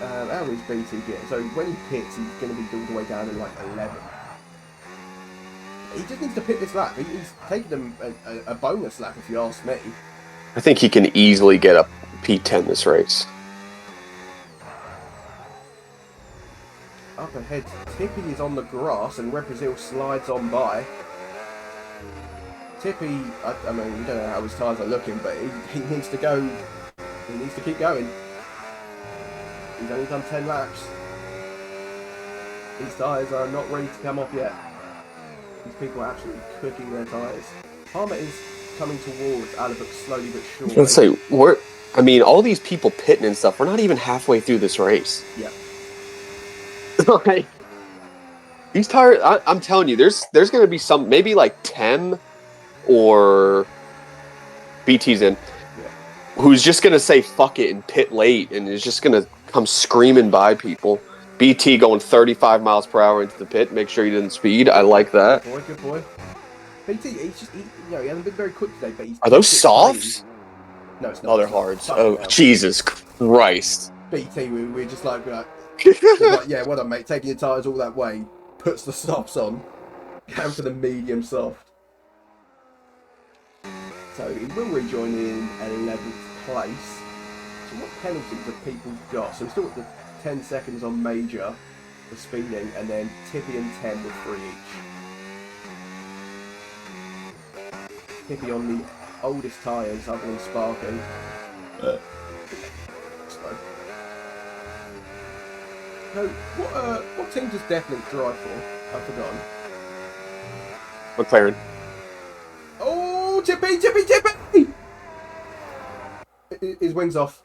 How is BT getting? So when he pits, he's going to be all the way down in like 11. He just needs to pit this lap. He's taking them a bonus lap, if you ask me. I think he can easily get up P10 this race. Up ahead, Tippy is on the grass and Represil slides on by. Tippy, I mean, we don't know how his tyres are looking, but he needs to go. He needs to keep going. He's only done 10 laps. These tyres are not ready to come off yet. These people are absolutely cooking their tyres. Palmer is coming towards Alabuk slowly but surely. Let's say, all these people pitting and stuff, we're not even halfway through this race. Yeah. Like, these tires, I'm telling you, there's going to be some, maybe like Tem or BT's in, who's just going to say fuck it and pit late and is just going to come screaming by people. BT going 35 miles per hour into the pit, make sure he didn't speed. I like that. Good boy. BT, he hasn't been very quick today, but he's... Are those softs? No, it's not. Oh, they're hards. Oh, Jesus Christ. BT, we're just like, yeah, well done, mate. Taking your tyres all that way, puts the softs on, going for the medium soft. So he will rejoin in 11th place. So what penalties have people got? So we're still at the 10 seconds on Major for speeding, and then Tippy and 10 with 3 each. Tippy on the oldest tyres other than Sparky. Slow. No, what team does Definite drive for? I've forgotten. McLaren. Oh, Tippy! His wings off.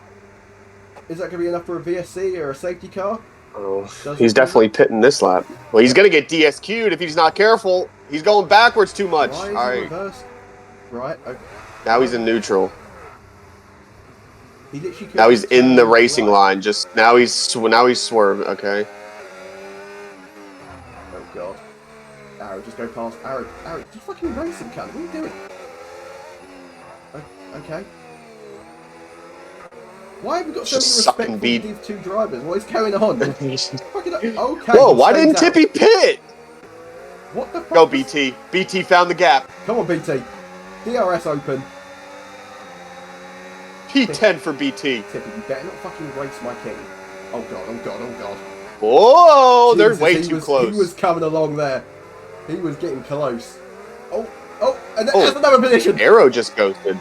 Is that going to be enough for a VSC or a safety car? Oh, he's definitely pitting this lap. Well, he's going to get DSQ'd if he's not careful. He's going backwards too much. Why is All he right. reversed? Right. Okay. Now he's in neutral. He literally now he's in the racing line. Just now he's swerved. Okay. Oh god. Arrow, just go past. Arrow, just fucking race him, cunt. What are you doing? Okay. Why have we got so many respect for these two drivers? What is going on? Okay. Whoa, why didn't Tippy pit? What the fuck? Go, BT. BT found the gap. Come on, BT. DRS open. P10 for BT. Tippy, you better not fucking race my king. Oh god. Whoa, Jesus, they're way too close. He was coming along there. He was getting close. Oh, and that's another position. Arrow just ghosted.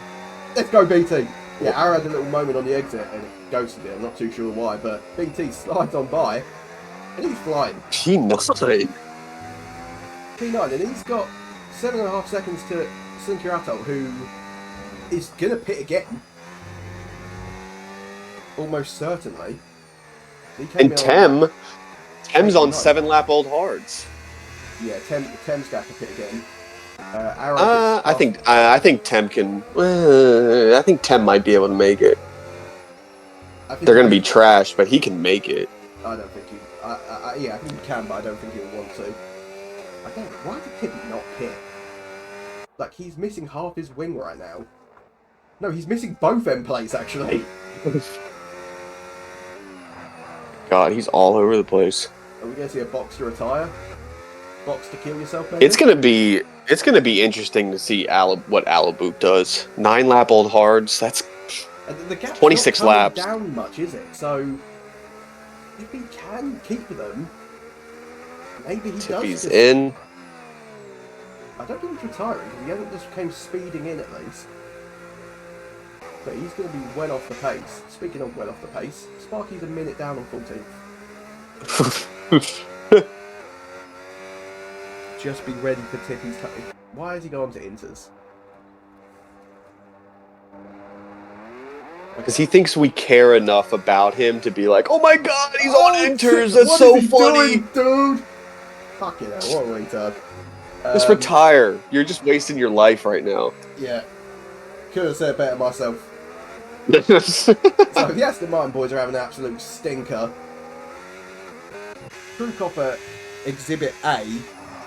Let's go, BT. Yeah, Arrow had a little moment on the exit and it ghosted it. I'm not too sure why, but BT slides on by and he's flying. P9. P9, and he's got 7.5 seconds to Sinkirato, who is going to pit again. Almost certainly. And Tem's on 7-lap old hards. Yeah, Tem's got to pit again. I think Tem can. I think Tem might be able to make it. I think They're going to be trash, but he can make it. I don't think he. Yeah, I think he can, but I don't think he'll want to. Again, why did Tippy not pit? Like, he's missing half his wing right now. No, he's missing both end plates, actually. God, he's all over the place. Are we going to see a box to retire? Box to kill yourself, maybe? It's gonna be interesting to see what Alabook does. 9-lap-old hards. That's And the gap's 26 not coming laps. down much, is it? So, if he can keep them, maybe he Tippy's does. in. I don't think he's retiring. He hasn't just came speeding in at least. But he's going to be well off the pace. Speaking of well off the pace, Sparky's a minute down on 14th. Just be ready for Tippy's. Why has he gone to Inters? Because he thinks we care enough about him to be like, oh my god, he's on Inters. What That's so is he funny. doing, dude? Fucking hell, what a retard. Just retire. You're just wasting your life right now. Yeah. Could have said better myself. So So the Aston Martin boys are having an absolute stinker. Crew Copper Exhibit A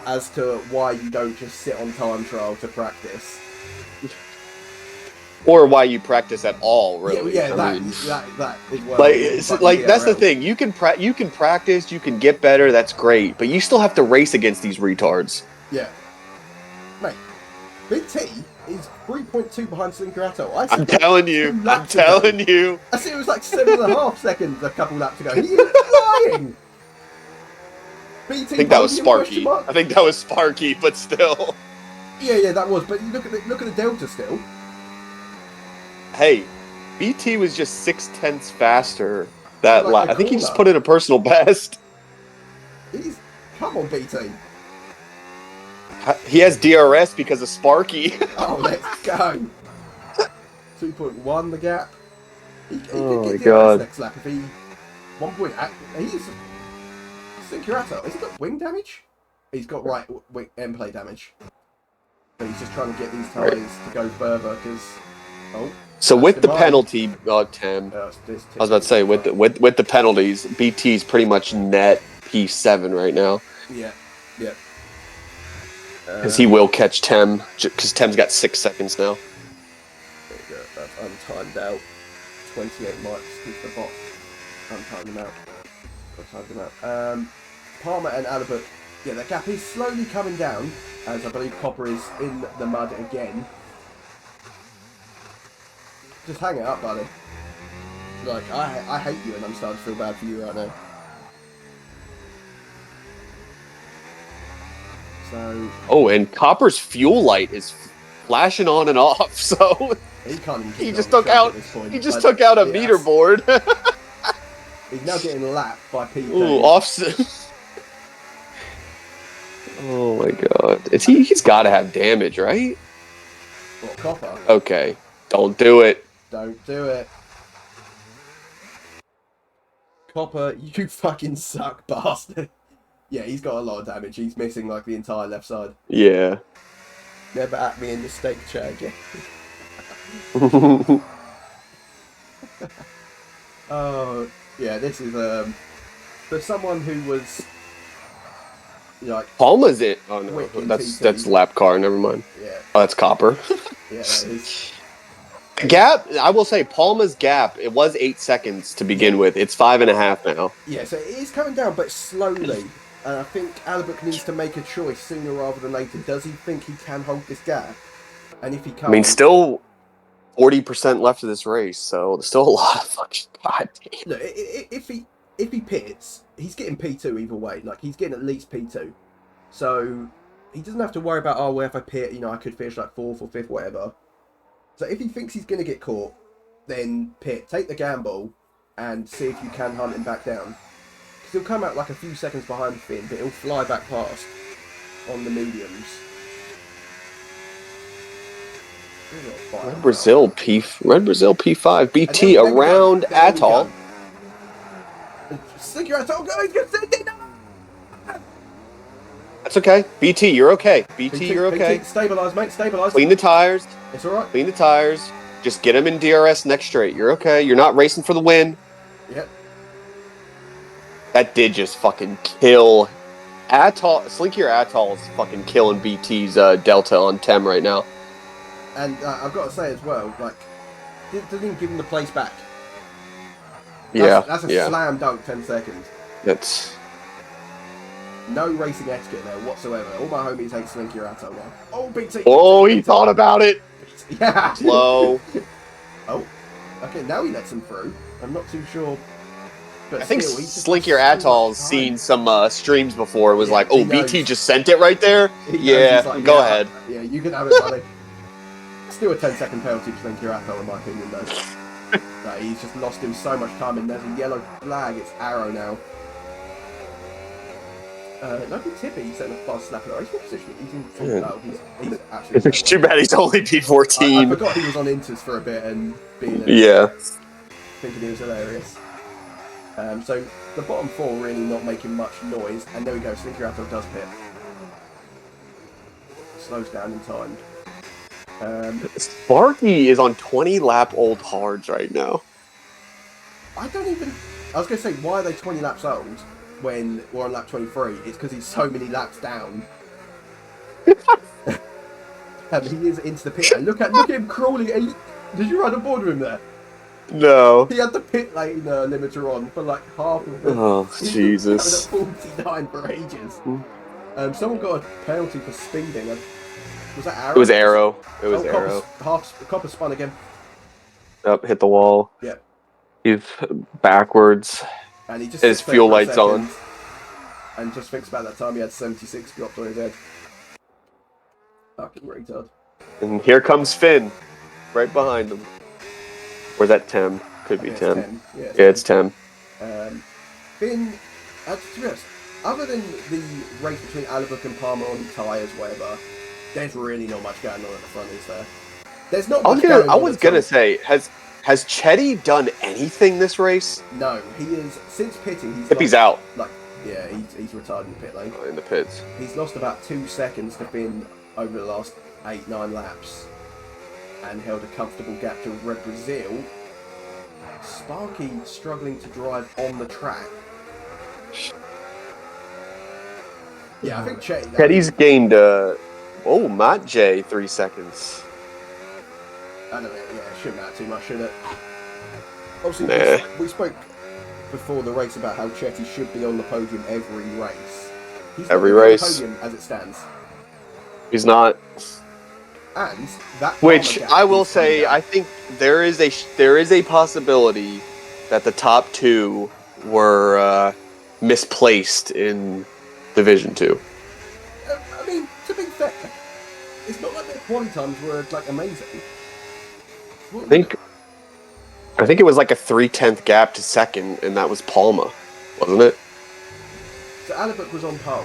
as to why you don't just sit on time trial to practice. or why you practice at all, really. Yeah, I mean, that is well. like that's the thing. You can practice, you can get better. That's great, but you still have to race against these retards. Yeah, mate. Big T is 3.2 behind Slinkerato. I'm telling you. I'm telling you. I see it was like 7.5 seconds a couple laps ago. He is flying. BT I think that was Sparky. I think that was Sparky, but still. Yeah, that was. But look at the delta still. Hey, BT was just 0.6 faster that Like lap. I think he just put in a personal best. Come on, BT. He has DRS because of Sparky. Oh, let's go. 2.1 the gap. He Oh could my get God. DRS next lap if he 1.8. He's Sincerato. Has he got wing damage? He's got right wing end play damage. But he's just trying to get these tyres to go further because. Oh. So with the mine. penalty, Tim, I was about to say with the penalties, BT's pretty much net P7 right now. Yeah. Because he will catch Tem, because Tem's got 6 seconds now. There you go. That's untimed out. 28 mics is the bot. Untimed him out. Untimed him out. Palmer and Alabuk. Yeah, the gap is slowly coming down, as I believe Copper is in the mud again. Just hang it up, buddy. Like, I hate you and I'm starting to feel bad for you right now. So... Oh, and Copper's fuel light is flashing on and off, so... He can't even He just took out a meter board. He's now getting lapped by Pete. Ooh, offset. Oh my god. He's got to have damage, right? What, Copper? Okay. Don't do it. Don't do it. Copper, you fucking suck, bastard. Yeah, he's got a lot of damage. He's missing like the entire left side. Yeah. Never at me in the steak chair again. Oh, yeah, this is for someone who was like Palma's it. Oh no, that's lap car. Never mind. Yeah. Oh, that's Copper. Yeah, that is. Gap. I will say Palma's gap. It was 8 seconds to begin with. It's 5.5 now. Yeah, so it is coming down, but slowly. And I think Alabuk needs to make a choice sooner rather than later. Does he think he can hold this gap? And if he can't, I mean, still 40% left of this race, so there's still a lot of fucking goddamn. Look, if he pits, he's getting P2 either way. Like, he's getting at least P2. So he doesn't have to worry about, oh, well, if I pit, I could finish like 4th or 5th, whatever. So if he thinks he's going to get caught, then pit, take the gamble, and see if you can hunt him back down. Because he'll come out like a few seconds behind Finn, but he'll fly back past on the mediums. Red Brazil P5, BT around Atoll. Stick your Atoll, go! That's okay. BT, you're okay. BT, you're okay. BT, stabilise, mate, stabilise. Clean the tires. It's alright. Clean the tires. Just get him in DRS next straight. You're okay. You're not racing for the win. Yep. That did just fucking kill. Slinkier Atoll is fucking killing BT's Delta on Tem right now. And I've got to say as well, like, doesn't even give him the place back. That's a slam dunk 10 seconds. That's no racing etiquette there whatsoever. All my homies hate Slinky Ratto now. Oh, BT! Oh, he thought about it! BT. Yeah! Slow. Oh, okay, now he lets him through. I'm not too sure. But I think still, Slinkier Atoll's seen some streams before. It was like, oh, BT just sent it right there? Yeah, like, go ahead. Yeah, you can have it, buddy. Still a 10-second penalty for Slinky Ratto, in my opinion, though. He's just lost him so much time, and there's a yellow flag. It's Arrow now. Local Tippy, he's setting a fast slap in what position? He's in full battle. He's absolutely. It's too bad he's only P14. I forgot he was on Inters for a bit and being thinking he was hilarious. So the bottom four really not making much noise, and there we go. Slinky Ratto does pit. Slows down in time. Sparky is on 20 lap old hards right now. I was going to say, why are they 20 laps old when we're on lap 23? It's because he's so many laps down. And he is into the pit. And look at him crawling. Did you ride on board with him there? No. He had the pit lane limiter on for like half of the... Oh, Jesus. He was at 49 for ages. Someone got a penalty for speeding. Was that Arrow? It was Arrow. It was Arrow. Copper spun again. Up, hit the wall. Yep. He's backwards. And he just his fuel lights on. And just thinks about that time he had 76 dropped on his head. Fucking retard. And here comes Finn. Right behind him. Or is that Tem? Could be Tem. Yeah, it's Tem. Finn, to be honest, other than the race between Alabuk and Palmer on tyres, whatever, there's really not much going on at the front, is there? There's not much going on. I was going to say, has Chetty done anything this race? No, he is, since pitting, he's out. He's retired in the pit lane. In the pits. He's lost about 2 seconds to Finn over the last 8-9 laps and held a comfortable gap to Red Brazil. Sparky struggling to drive on the track. Yeah, I think Chetty's gained, Matt J, 3 seconds. I don't know, it shouldn't matter too much, should it? Obviously, we spoke before the race about how Chetty should be on the podium every race. He's every not race. On the podium as it stands. He's not. And that which I will say, I think there is a possibility that the top two were misplaced in Division 2. I mean, to be fair, it's not like their quality times were like amazing. I think it was like a 3/10 gap to second, and that was Palma, wasn't it? So Alabuk was on pole,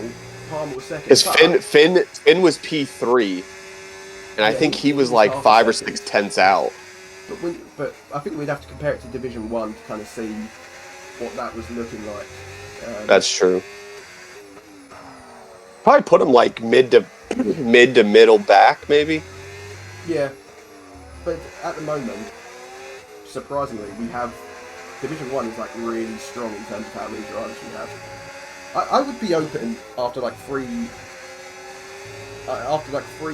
Palma was second. Because Finn was P3, and I think he was like 5 or 6 tenths out. But I think we'd have to compare it to Division 1 to kind of see what that was looking like. That's true. Probably put him like mid to middle back, maybe. Yeah, but at the moment, surprisingly, we have Division 1 is like really strong in terms of how many drivers we have. I would be open after like three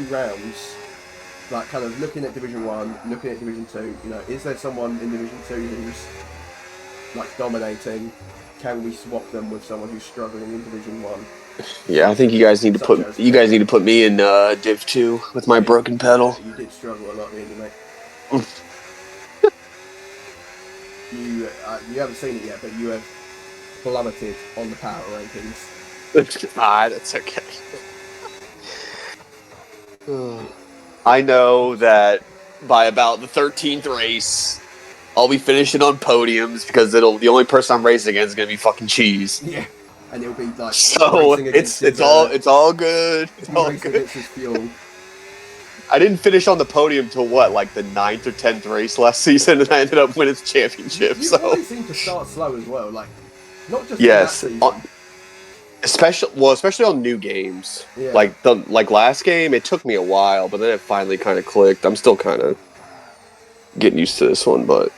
rounds, like kind of looking at Division 1, looking at Division 2. You know, is there someone in Division 2 who's like dominating? Can we swap them with someone who's struggling in Division 1? Yeah, I think you guys need to put me in Div 2 with my broken pedal. You did struggle a lot, didn't you, mate? You haven't seen it yet, but you have plummeted on the power rankings. That's okay. I know that by about the 13th race, I'll be finishing on podiums because the only person I'm racing against is gonna be fucking Cheese. Yeah, and it'll be like so it's all good. It's all good. Fuel. I didn't finish on the podium till like the 9th or 10th race last season, and I ended up winning the championship. You always seem to start slow as well, like not just especially on new games. Yeah. Like last game, it took me a while, but then it finally kind of clicked. I'm still kind of getting used to this one, but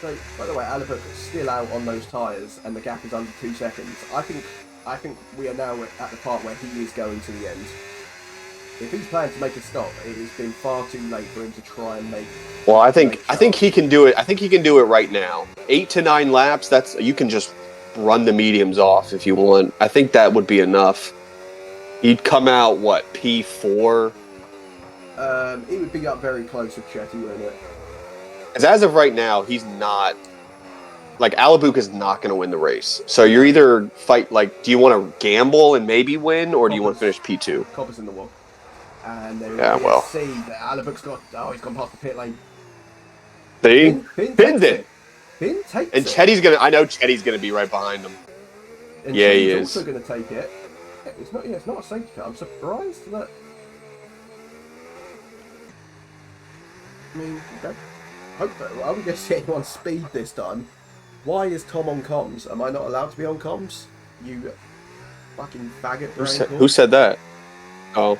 So, by the way, Alabuk still out on those tyres, and the gap is under 2 seconds. I think we are now at the part where he is going to the end. If he's planning to make a stop, it has been far too late for him to try and make. Well, I think he can do it. I think he can do it right now. 8 to 9 laps. You can just run the mediums off if you want. I think that would be enough. He'd come out what P4. He would be up very close with Chetty, wouldn't it? As of right now, he's not. Like Alabuk is not going to win the race. So you're either do you want to gamble and maybe win, or do you want to finish P2? Copper's in the wall. And there see that Alabuk's got. Oh, he's gone past the pit lane. See? Finn takes it. Finn takes and it. Chetty's gonna. I know Chetty's gonna be right behind him. And yeah, he is is. Also gonna take it. It's not. Yeah, it's not a safety car. I'm surprised that. I mean, are we going to see anyone speed this time? Why is Tom on comms? Am I not allowed to be on comms? You fucking faggot. Who said that? Oh.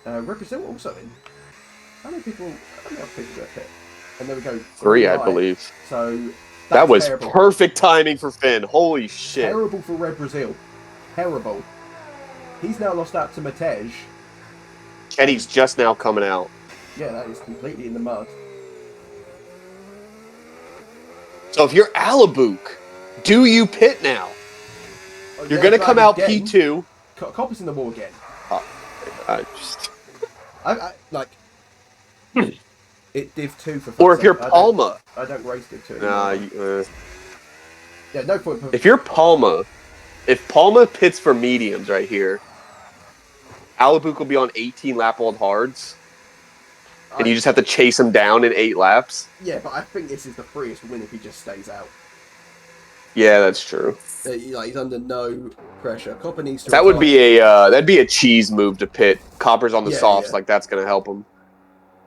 Represent also in. How many people get hit? And there we go. 3, I believe. So that was terrible. Perfect timing for Finn. Holy shit. Terrible for Red Brazil. Terrible. He's now lost out to Matej. Chetty's just now coming out. Yeah, that is completely in the mud. So if you're Alabuk, do you pit now? You're going to come out again. P2. Copper's in the wall again. It div 2 for. Or if you're Palma. I don't race div 2. Yeah, no point. If you're Palma, if Palma pits for mediums right here, Alabuk will be on 18 lap old hards. And you just have to chase him down in 8 laps. Yeah, but I think this is the freest win if he just stays out. Yeah, that's true. He's under no pressure. Copper needs to. That would be that'd be a cheese move to pit. Copper's on the softs, like that's going to help him.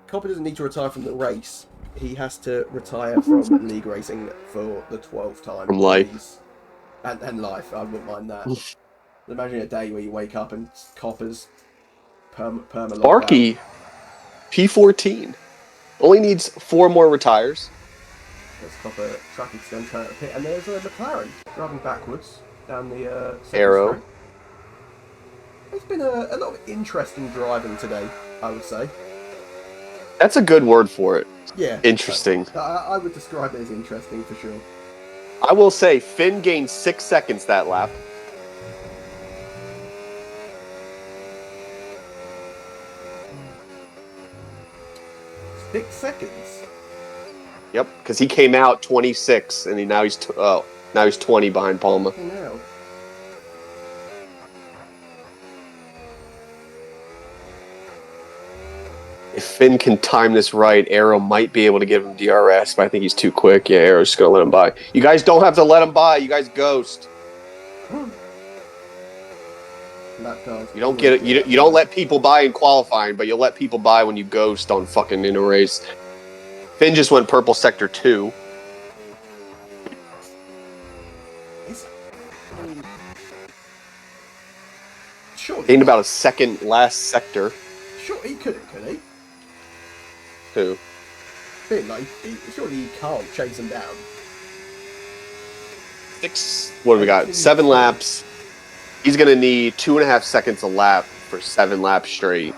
Copper doesn't need to retire from the race. He has to retire from league racing for the 12th time. From life. And life. I wouldn't mind that. Imagine a day where you wake up and Copper's perma. Sparky. P14. Only needs 4 more retires. There's Copper track extend trying to pit, and there's a McLaren driving backwards down the Arrow. Straight. It's been a lot of interesting driving today, I would say. That's a good word for it. Yeah. Interesting. I would describe it as interesting for sure. I will say Finn gained 6 seconds that lap. 6 seconds. Yep, because he came out 26, and now he's 20 behind Palma. Now. If Finn can time this right, Arrow might be able to give him DRS, but I think he's too quick. Yeah, Arrow's just gonna let him by. You guys don't have to let him by. You guys ghost. You don't get it. You don't let people by in qualifying, but you'll let people by when you ghost on fucking in a race. Finn just went purple sector 2. Sure. Gained about a second last sector. Sure, he couldn't, could he? Who? Finn, surely he can't chase him down. 6. What do we got? 7 laps. He's going to need 2.5 seconds a lap for 7 laps straight.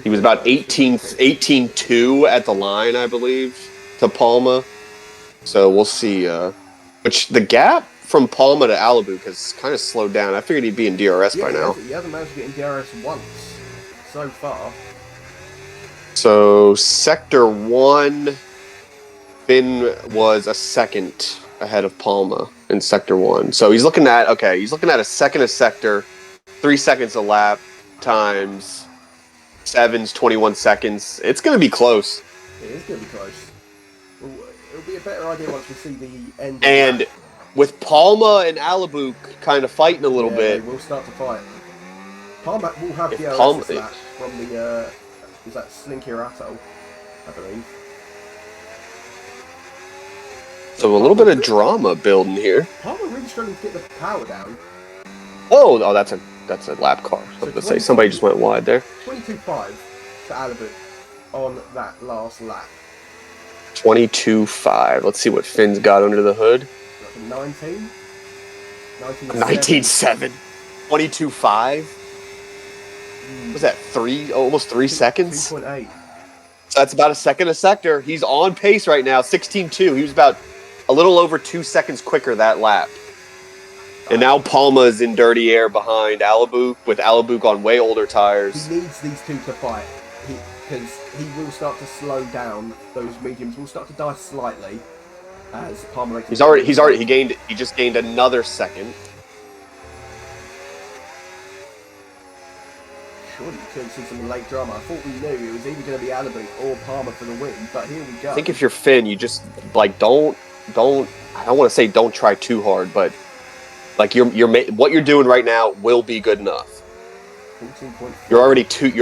He was about 18-2 at the line, I believe, to Palma. So we'll see. Which the gap from Palma to Alabuk has kind of slowed down. I figured he'd be in DRS by now. He hasn't managed to get in DRS once so far. So Sector 1, Finn was a second ahead of Palma in Sector 1. So he's looking at a second a sector, 3 seconds a lap, times 7's 21 seconds. It's going to be close. It is going to be close. It'll be a better idea once we see the end. And with Palma and Alabuk kind of fighting a little bit. We'll start to fight. Palma will have the DRS lap from the, is that Slinky Atoll, I believe. So a little bit of drama building here. Palmer really struggling to get the power down. Oh, that's a lap car. I was going to say somebody just went wide there. 22.5 to Alabuk. on that last lap? 22.5. Let's see what Finn's got under the hood. 19? 19.7. 22.5. Was that almost 3 seconds? 2.8. So that's about a second a sector. He's on pace right now, 16.2. He was about a little over 2 seconds quicker that lap. And now Palma is in dirty air behind Alabuk, with Alabuk on way older tires. He needs these two to fight, because he will start to slow down. Those mediums will start to die slightly as Palma. He just gained another second. Surely you could see some late drama. I thought we knew it was either going to be Alabuk or Palmer for the win, but here we go. I think if you're Finn, you just don't. I don't want to say don't try too hard, but what you're doing right now will be good enough. 14.4. You're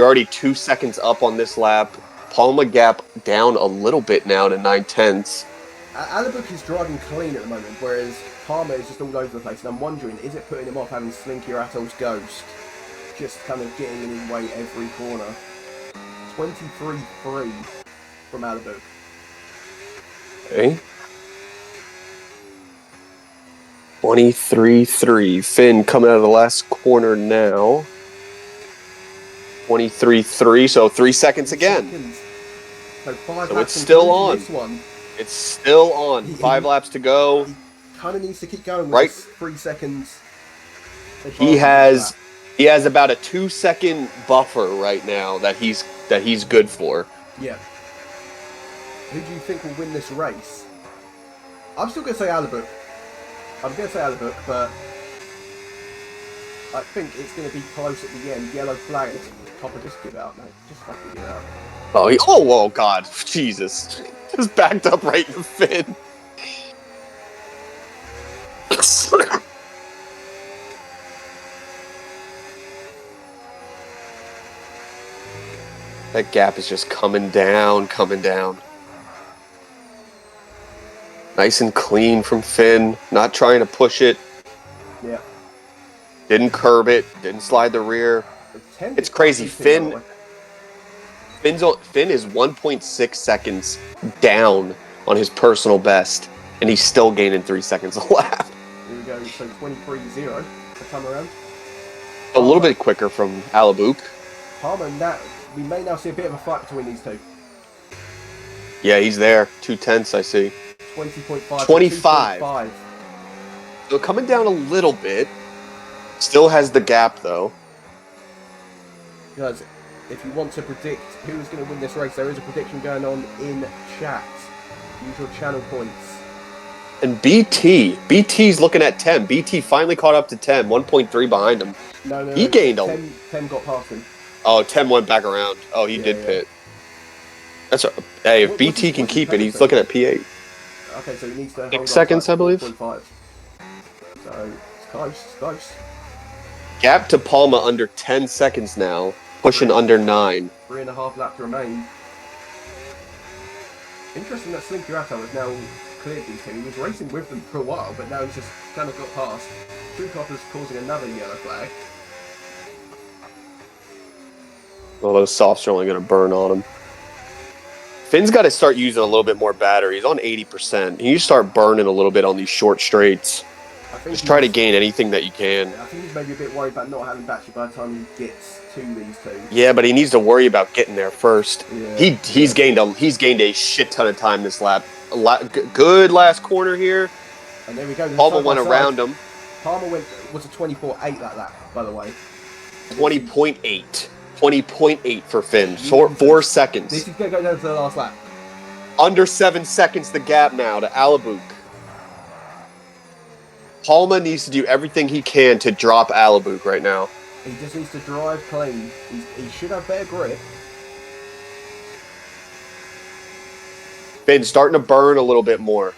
already 2 seconds up on this lap. Palma gap down a little bit now to 9/10. Alabuk is driving clean at the moment, whereas Palmer is just all over the place. And I'm wondering, is it putting him off having Slinky Rattl's Ghost just kind of getting in his way every corner? 23.3 from Alabuk. Okay. 23.3. Finn coming out of the last corner now. 23.3, so 3 seconds again. So 5 So laps it's still on. This one. It's still on. 5 laps to go. He kind of needs to keep going with Right. this 3 seconds. He has about a 2 second buffer right now that he's good for. Yeah. Who do you think will win this race? I'm still going to say Alabuk. But I think it's going to be close at the end. Yellow flag. Copper, just give out, mate. Just fucking give out. Oh, God. Jesus. Just backed up right in the fin. That gap is just coming down. Nice and clean from Finn. Not trying to push it. Yeah. Didn't curb it. Didn't slide the rear. It's crazy. Finn is 1.6 seconds down on his personal best, and he's still gaining 3 seconds a lap. Here we go. So 23.0 to come around. A little bit quicker from Alabuk. Palmer and that, we may now see a bit of a fight between these two. Yeah, he's there. 2/10, I see. 20.5. 25. So coming down a little bit. Still has the gap, though. Guys, if you want to predict who is going to win this race, there is a prediction going on in chat. Use your channel points. And BT's looking at 10. BT finally caught up to 10, 1.3 behind him. No, he gained 10 got past him. Oh, 10 went back around. Oh, he did pit. That's right. Hey, if BT can keep it, he's looking at P8. Okay, so he needs to hold 6 seconds, I believe. 4.5. So it's close. Gap to Palma under 10 seconds now, pushing under 9. 3.5 laps remain. Interesting that Slinky Ratto has now cleared these two. He was racing with them for a while, but now he's just kind of got past. Two coppers causing another yellow flag. Well, those softs are only going to burn on him. Finn's got to start using a little bit more battery. He's on 80%. You start burning a little bit on these short straights. Just try to gain anything that you can. I think he's maybe a bit worried about not having battery by the time he gets to these two. Yeah, but he needs to worry about getting there first. Yeah. He's gained a shit ton of time this lap. Good last corner here. And there we go. Palmer went around him. Palmer was a 24.8 that lap, by the way. 20.8. 20.8 for Finn. 4 seconds. This is going to go down to the last lap. Under 7 seconds the gap now to Alabuk. Palma needs to do everything he can to drop Alabuk right now. He just needs to drive clean. He should have better grip. Finn's starting to burn a little bit more.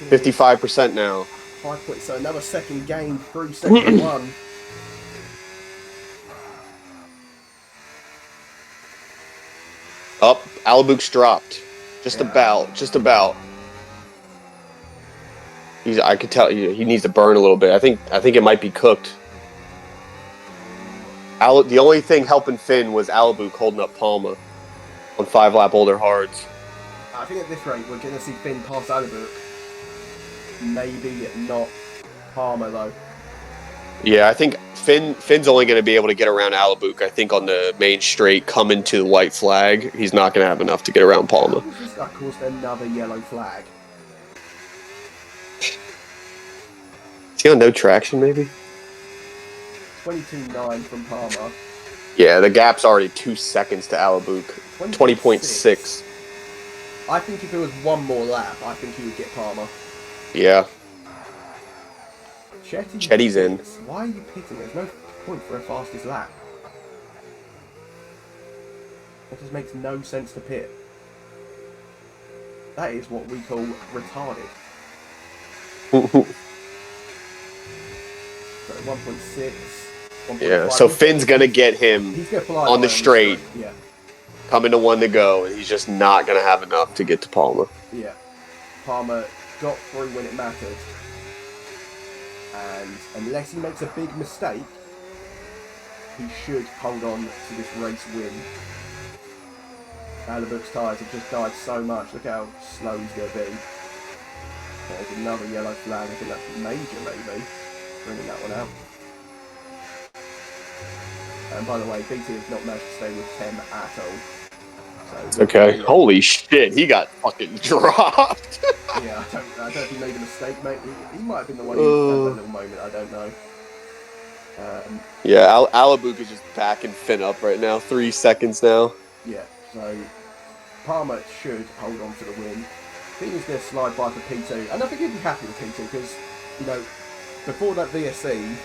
55% now. 5 points, so another second gain through second one. Up, Alabuk's dropped. Just about. I could tell you he needs to burn a little bit. I think it might be cooked. The only thing helping Finn was Alabuk holding up Palma. on 5-lap older hards. I think at this rate we're going to see Finn pass Alabuk. Maybe not Palmer though. Yeah, I think Finn's only going to be able to get around Alabuk. I think on the main straight coming to the white flag, he's not going to have enough to get around Palmer. How was this guy caused another yellow flag? Is he on no traction, maybe? 22.9 from Palmer. Yeah, the gap's already 2 seconds to Alabuk. 20.6. I think if it was one more lap, I think he would get Palmer. Yeah. Chetty's in. Why are you pitting? There's no point for a fastest lap. It just makes no sense to pit. That is what we call retarded. So 1.6. Yeah, so Finn's going to get him on the straight. Yeah. Coming to 1 to go, and he's just not going to have enough to get to Palmer. Yeah. Palmer got through when it mattered. And unless he makes a big mistake, he should hold on to this race win. Alabuk's tyres have just died so much. Look how slow he's going to be. There's another yellow flag. I think that's major, maybe. Bringing that one out. And by the way, BT has not managed to stay with 10 at all. So okay. Holy shit, he got fucking dropped. Yeah, I don't know if he made a mistake, mate. He might have been the one who had that little moment. I don't know. Yeah, Alabuk is just backing Finn up right now. 3 seconds now. Yeah, so Palmer should hold on to the win. I think he's going to slide by for P2. And I think he'd be happy with P2 because, you know, before that VSC,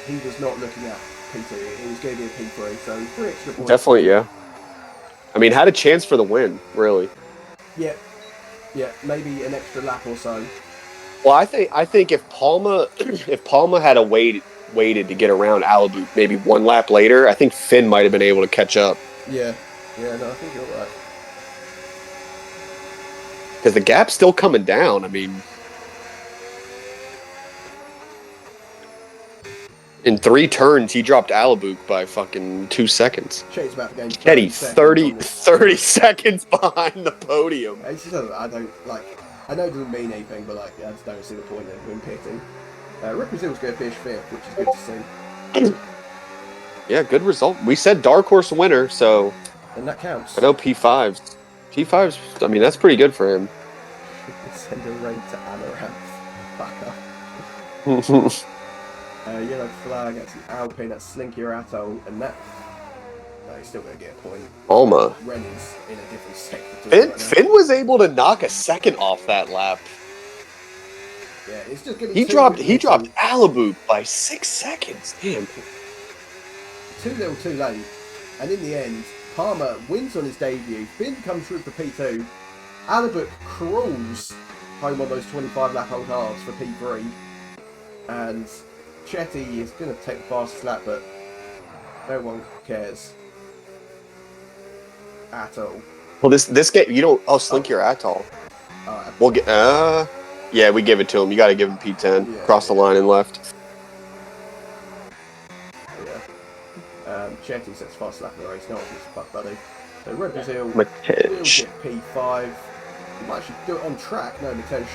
he was not looking at P2. He was going to be a P3, so 3 extra points. Definitely, yeah. I mean, had a chance for the win, really. Yeah, maybe an extra lap or so. Well, I think if Palmer had waited to get around Alabuk maybe 1 lap later, I think Finn might have been able to catch up. Yeah, no, I think you're right. Because the gap's still coming down. I mean, in 3 turns, he dropped Alabuk by fucking 2 seconds. Chetty's about to gain 30 seconds behind the podium. It's just, I don't, like, I know it doesn't mean anything, but, like, I just don't see the point of him pitting. Rick Brazil's going to finish 5th, which is good to see. Yeah, good result. We said dark horse winner, so... And that counts. I know P5's, I mean, that's pretty good for him. Send a raid to Amaranth. Fuck up. Yellow flag, that's an Alpine, that's Slinky Atoll, and that... No, he's still going to get a point. Alma. Ren is in a different sector. Finn was able to knock a second off that lap. Yeah, it's just going to be He dropped Alabuk by 6 seconds. Damn. Too little, too late. And in the end, Palmer wins on his debut. Finn comes through for P2. Alabuk crawls home on those 25-lap old halves for P3. And Chetty is going to take the fastest lap, but no one cares at all. Well, this game, you don't... Oh, Slink your Atoll. We'll get... yeah, we give it to him. You got to give him P10. Yeah, Cross the line and left. Yeah. Chetty sets fast lap in the race. No one gives a fuck, buddy. So Red Brazil will get P5. He might actually do it on track. No, Matej.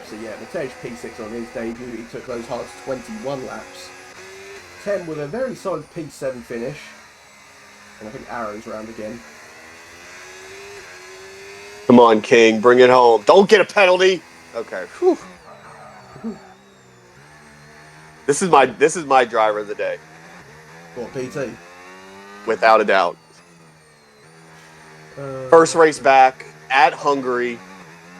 So yeah, Matej P6 on his debut. He took those hards 21 laps. 10 with a very solid P7 finish. And I think Aaron's round again. Come on, King. Bring it home. Don't get a penalty. Okay. Whew. This is my driver of the day. What, PT? Without a doubt. First race back at Hungary.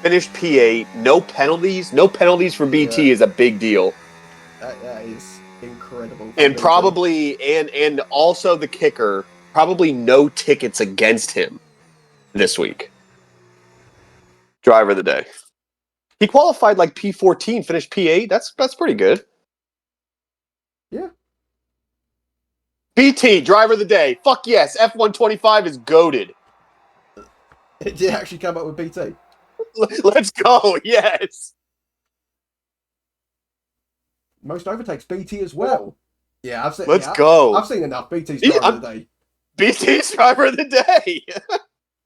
Finished P8. No penalties. No penalties for BT is a big deal. That is incredible. And probably, and also the kicker, probably no tickets against him this week. Driver of the day. He qualified like P14, finished P8. That's pretty good. Yeah. BT, driver of the day. Fuck yes. F125 is goated. It did actually come up with BT. Let's go. Yes. Most overtakes BT as well. Yeah, I've seen. Let's Yeah, go. I've seen enough. BT's He- driver of I'm the day. BT's driver of the day.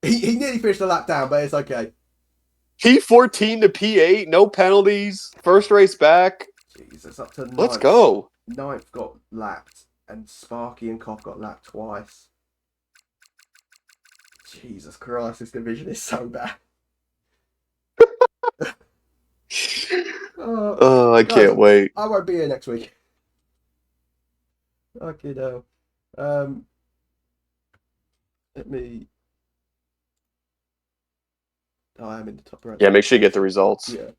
He nearly finished the lap down, but it's okay. P14 to P8, no penalties. First race back. Jesus, up to Let's ninth. go. Ninth got lapped, and Sparky and Koff got lapped twice. Jesus Christ, this division is so bad. Oh, I Guys, can't wait. I won't be here next week. Okay, no. Um, let me. Oh, I am in the top right. Yeah, make sure you get the results. Yeah.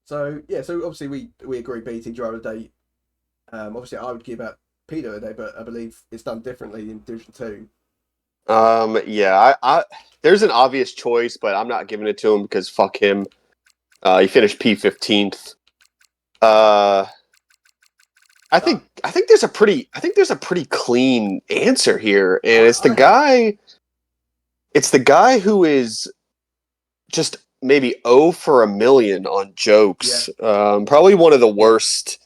So yeah, so obviously we agree BT driver of the day. Obviously I would give out Peter a day, but I believe it's done differently in Division 2. Yeah, I there's an obvious choice, but I'm not giving it to him because fuck him. He finished P15th. I think there's a pretty clean answer here, and it's the guy who is just maybe 0 for a million on jokes. Probably one of the worst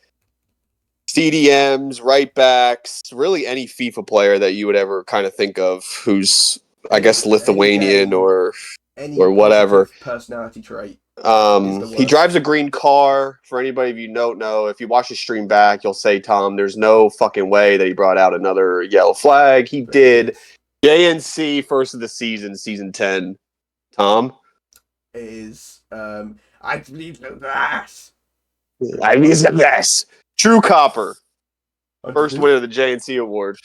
CDMs, right backs, really any FIFA player that you would ever kind of think of who's, I guess, Lithuanian or whatever. Positive personality trait is the He worst. drives a green car. For anybody of you don't know, if you watch the stream back, you'll say, Tom, there's no fucking way that he brought out another yellow flag. He did. JNC first of the season, season 10. Tom? Is I believe the best. I mean, it's the best. True Copper. First winner of the JNC award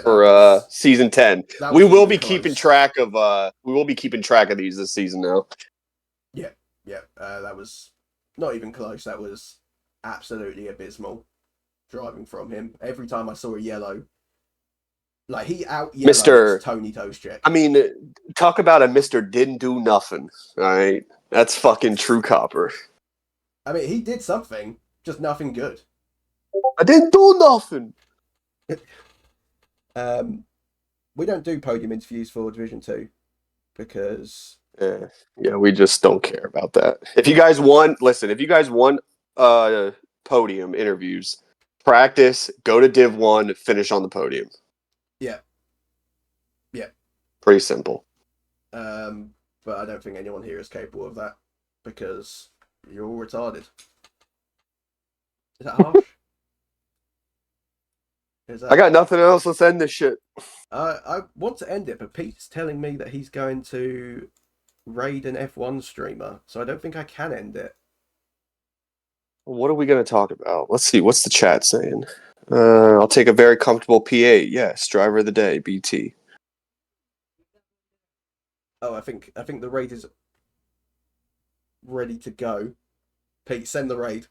for season 10. We will be keeping track of these this season now. Yeah, that was not even close. That was absolutely abysmal driving from him. Every time I saw a yellow, like he out yellowed Tony Toastcheck. I mean, talk about a Mr. Didn't do nothing. All right, that's fucking True Copper. I mean, he did something, just nothing good. I didn't do nothing. We don't do podium interviews for Division 2 because yeah, we just don't care about that. If you guys want podium interviews, practice, go to Div 1, finish on the podium. Yeah. Pretty simple. But I don't think anyone here is capable of that because you're all retarded. Is that harsh? I got nothing else. Let's end this shit. I want to end it, but Pete's telling me that he's going to raid an F1 streamer, so I don't think I can end it. What are we going to talk about? Let's see. What's the chat saying? I'll take a very comfortable P8. Yes, driver of the day, BT. Oh, I think the raid is ready to go. Pete, send the raid.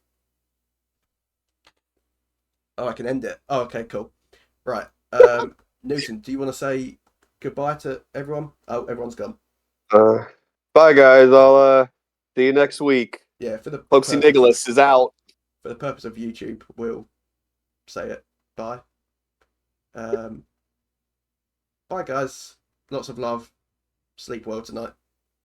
Oh, I can end it. Oh, okay, cool. Right. Newton, do you want to say goodbye to everyone? Oh, everyone's gone. Bye, guys. I'll see you next week. Yeah, for the Folksy Nicholas is out. For the purpose of YouTube, we'll say it. Bye. Bye, guys. Lots of love. Sleep well tonight.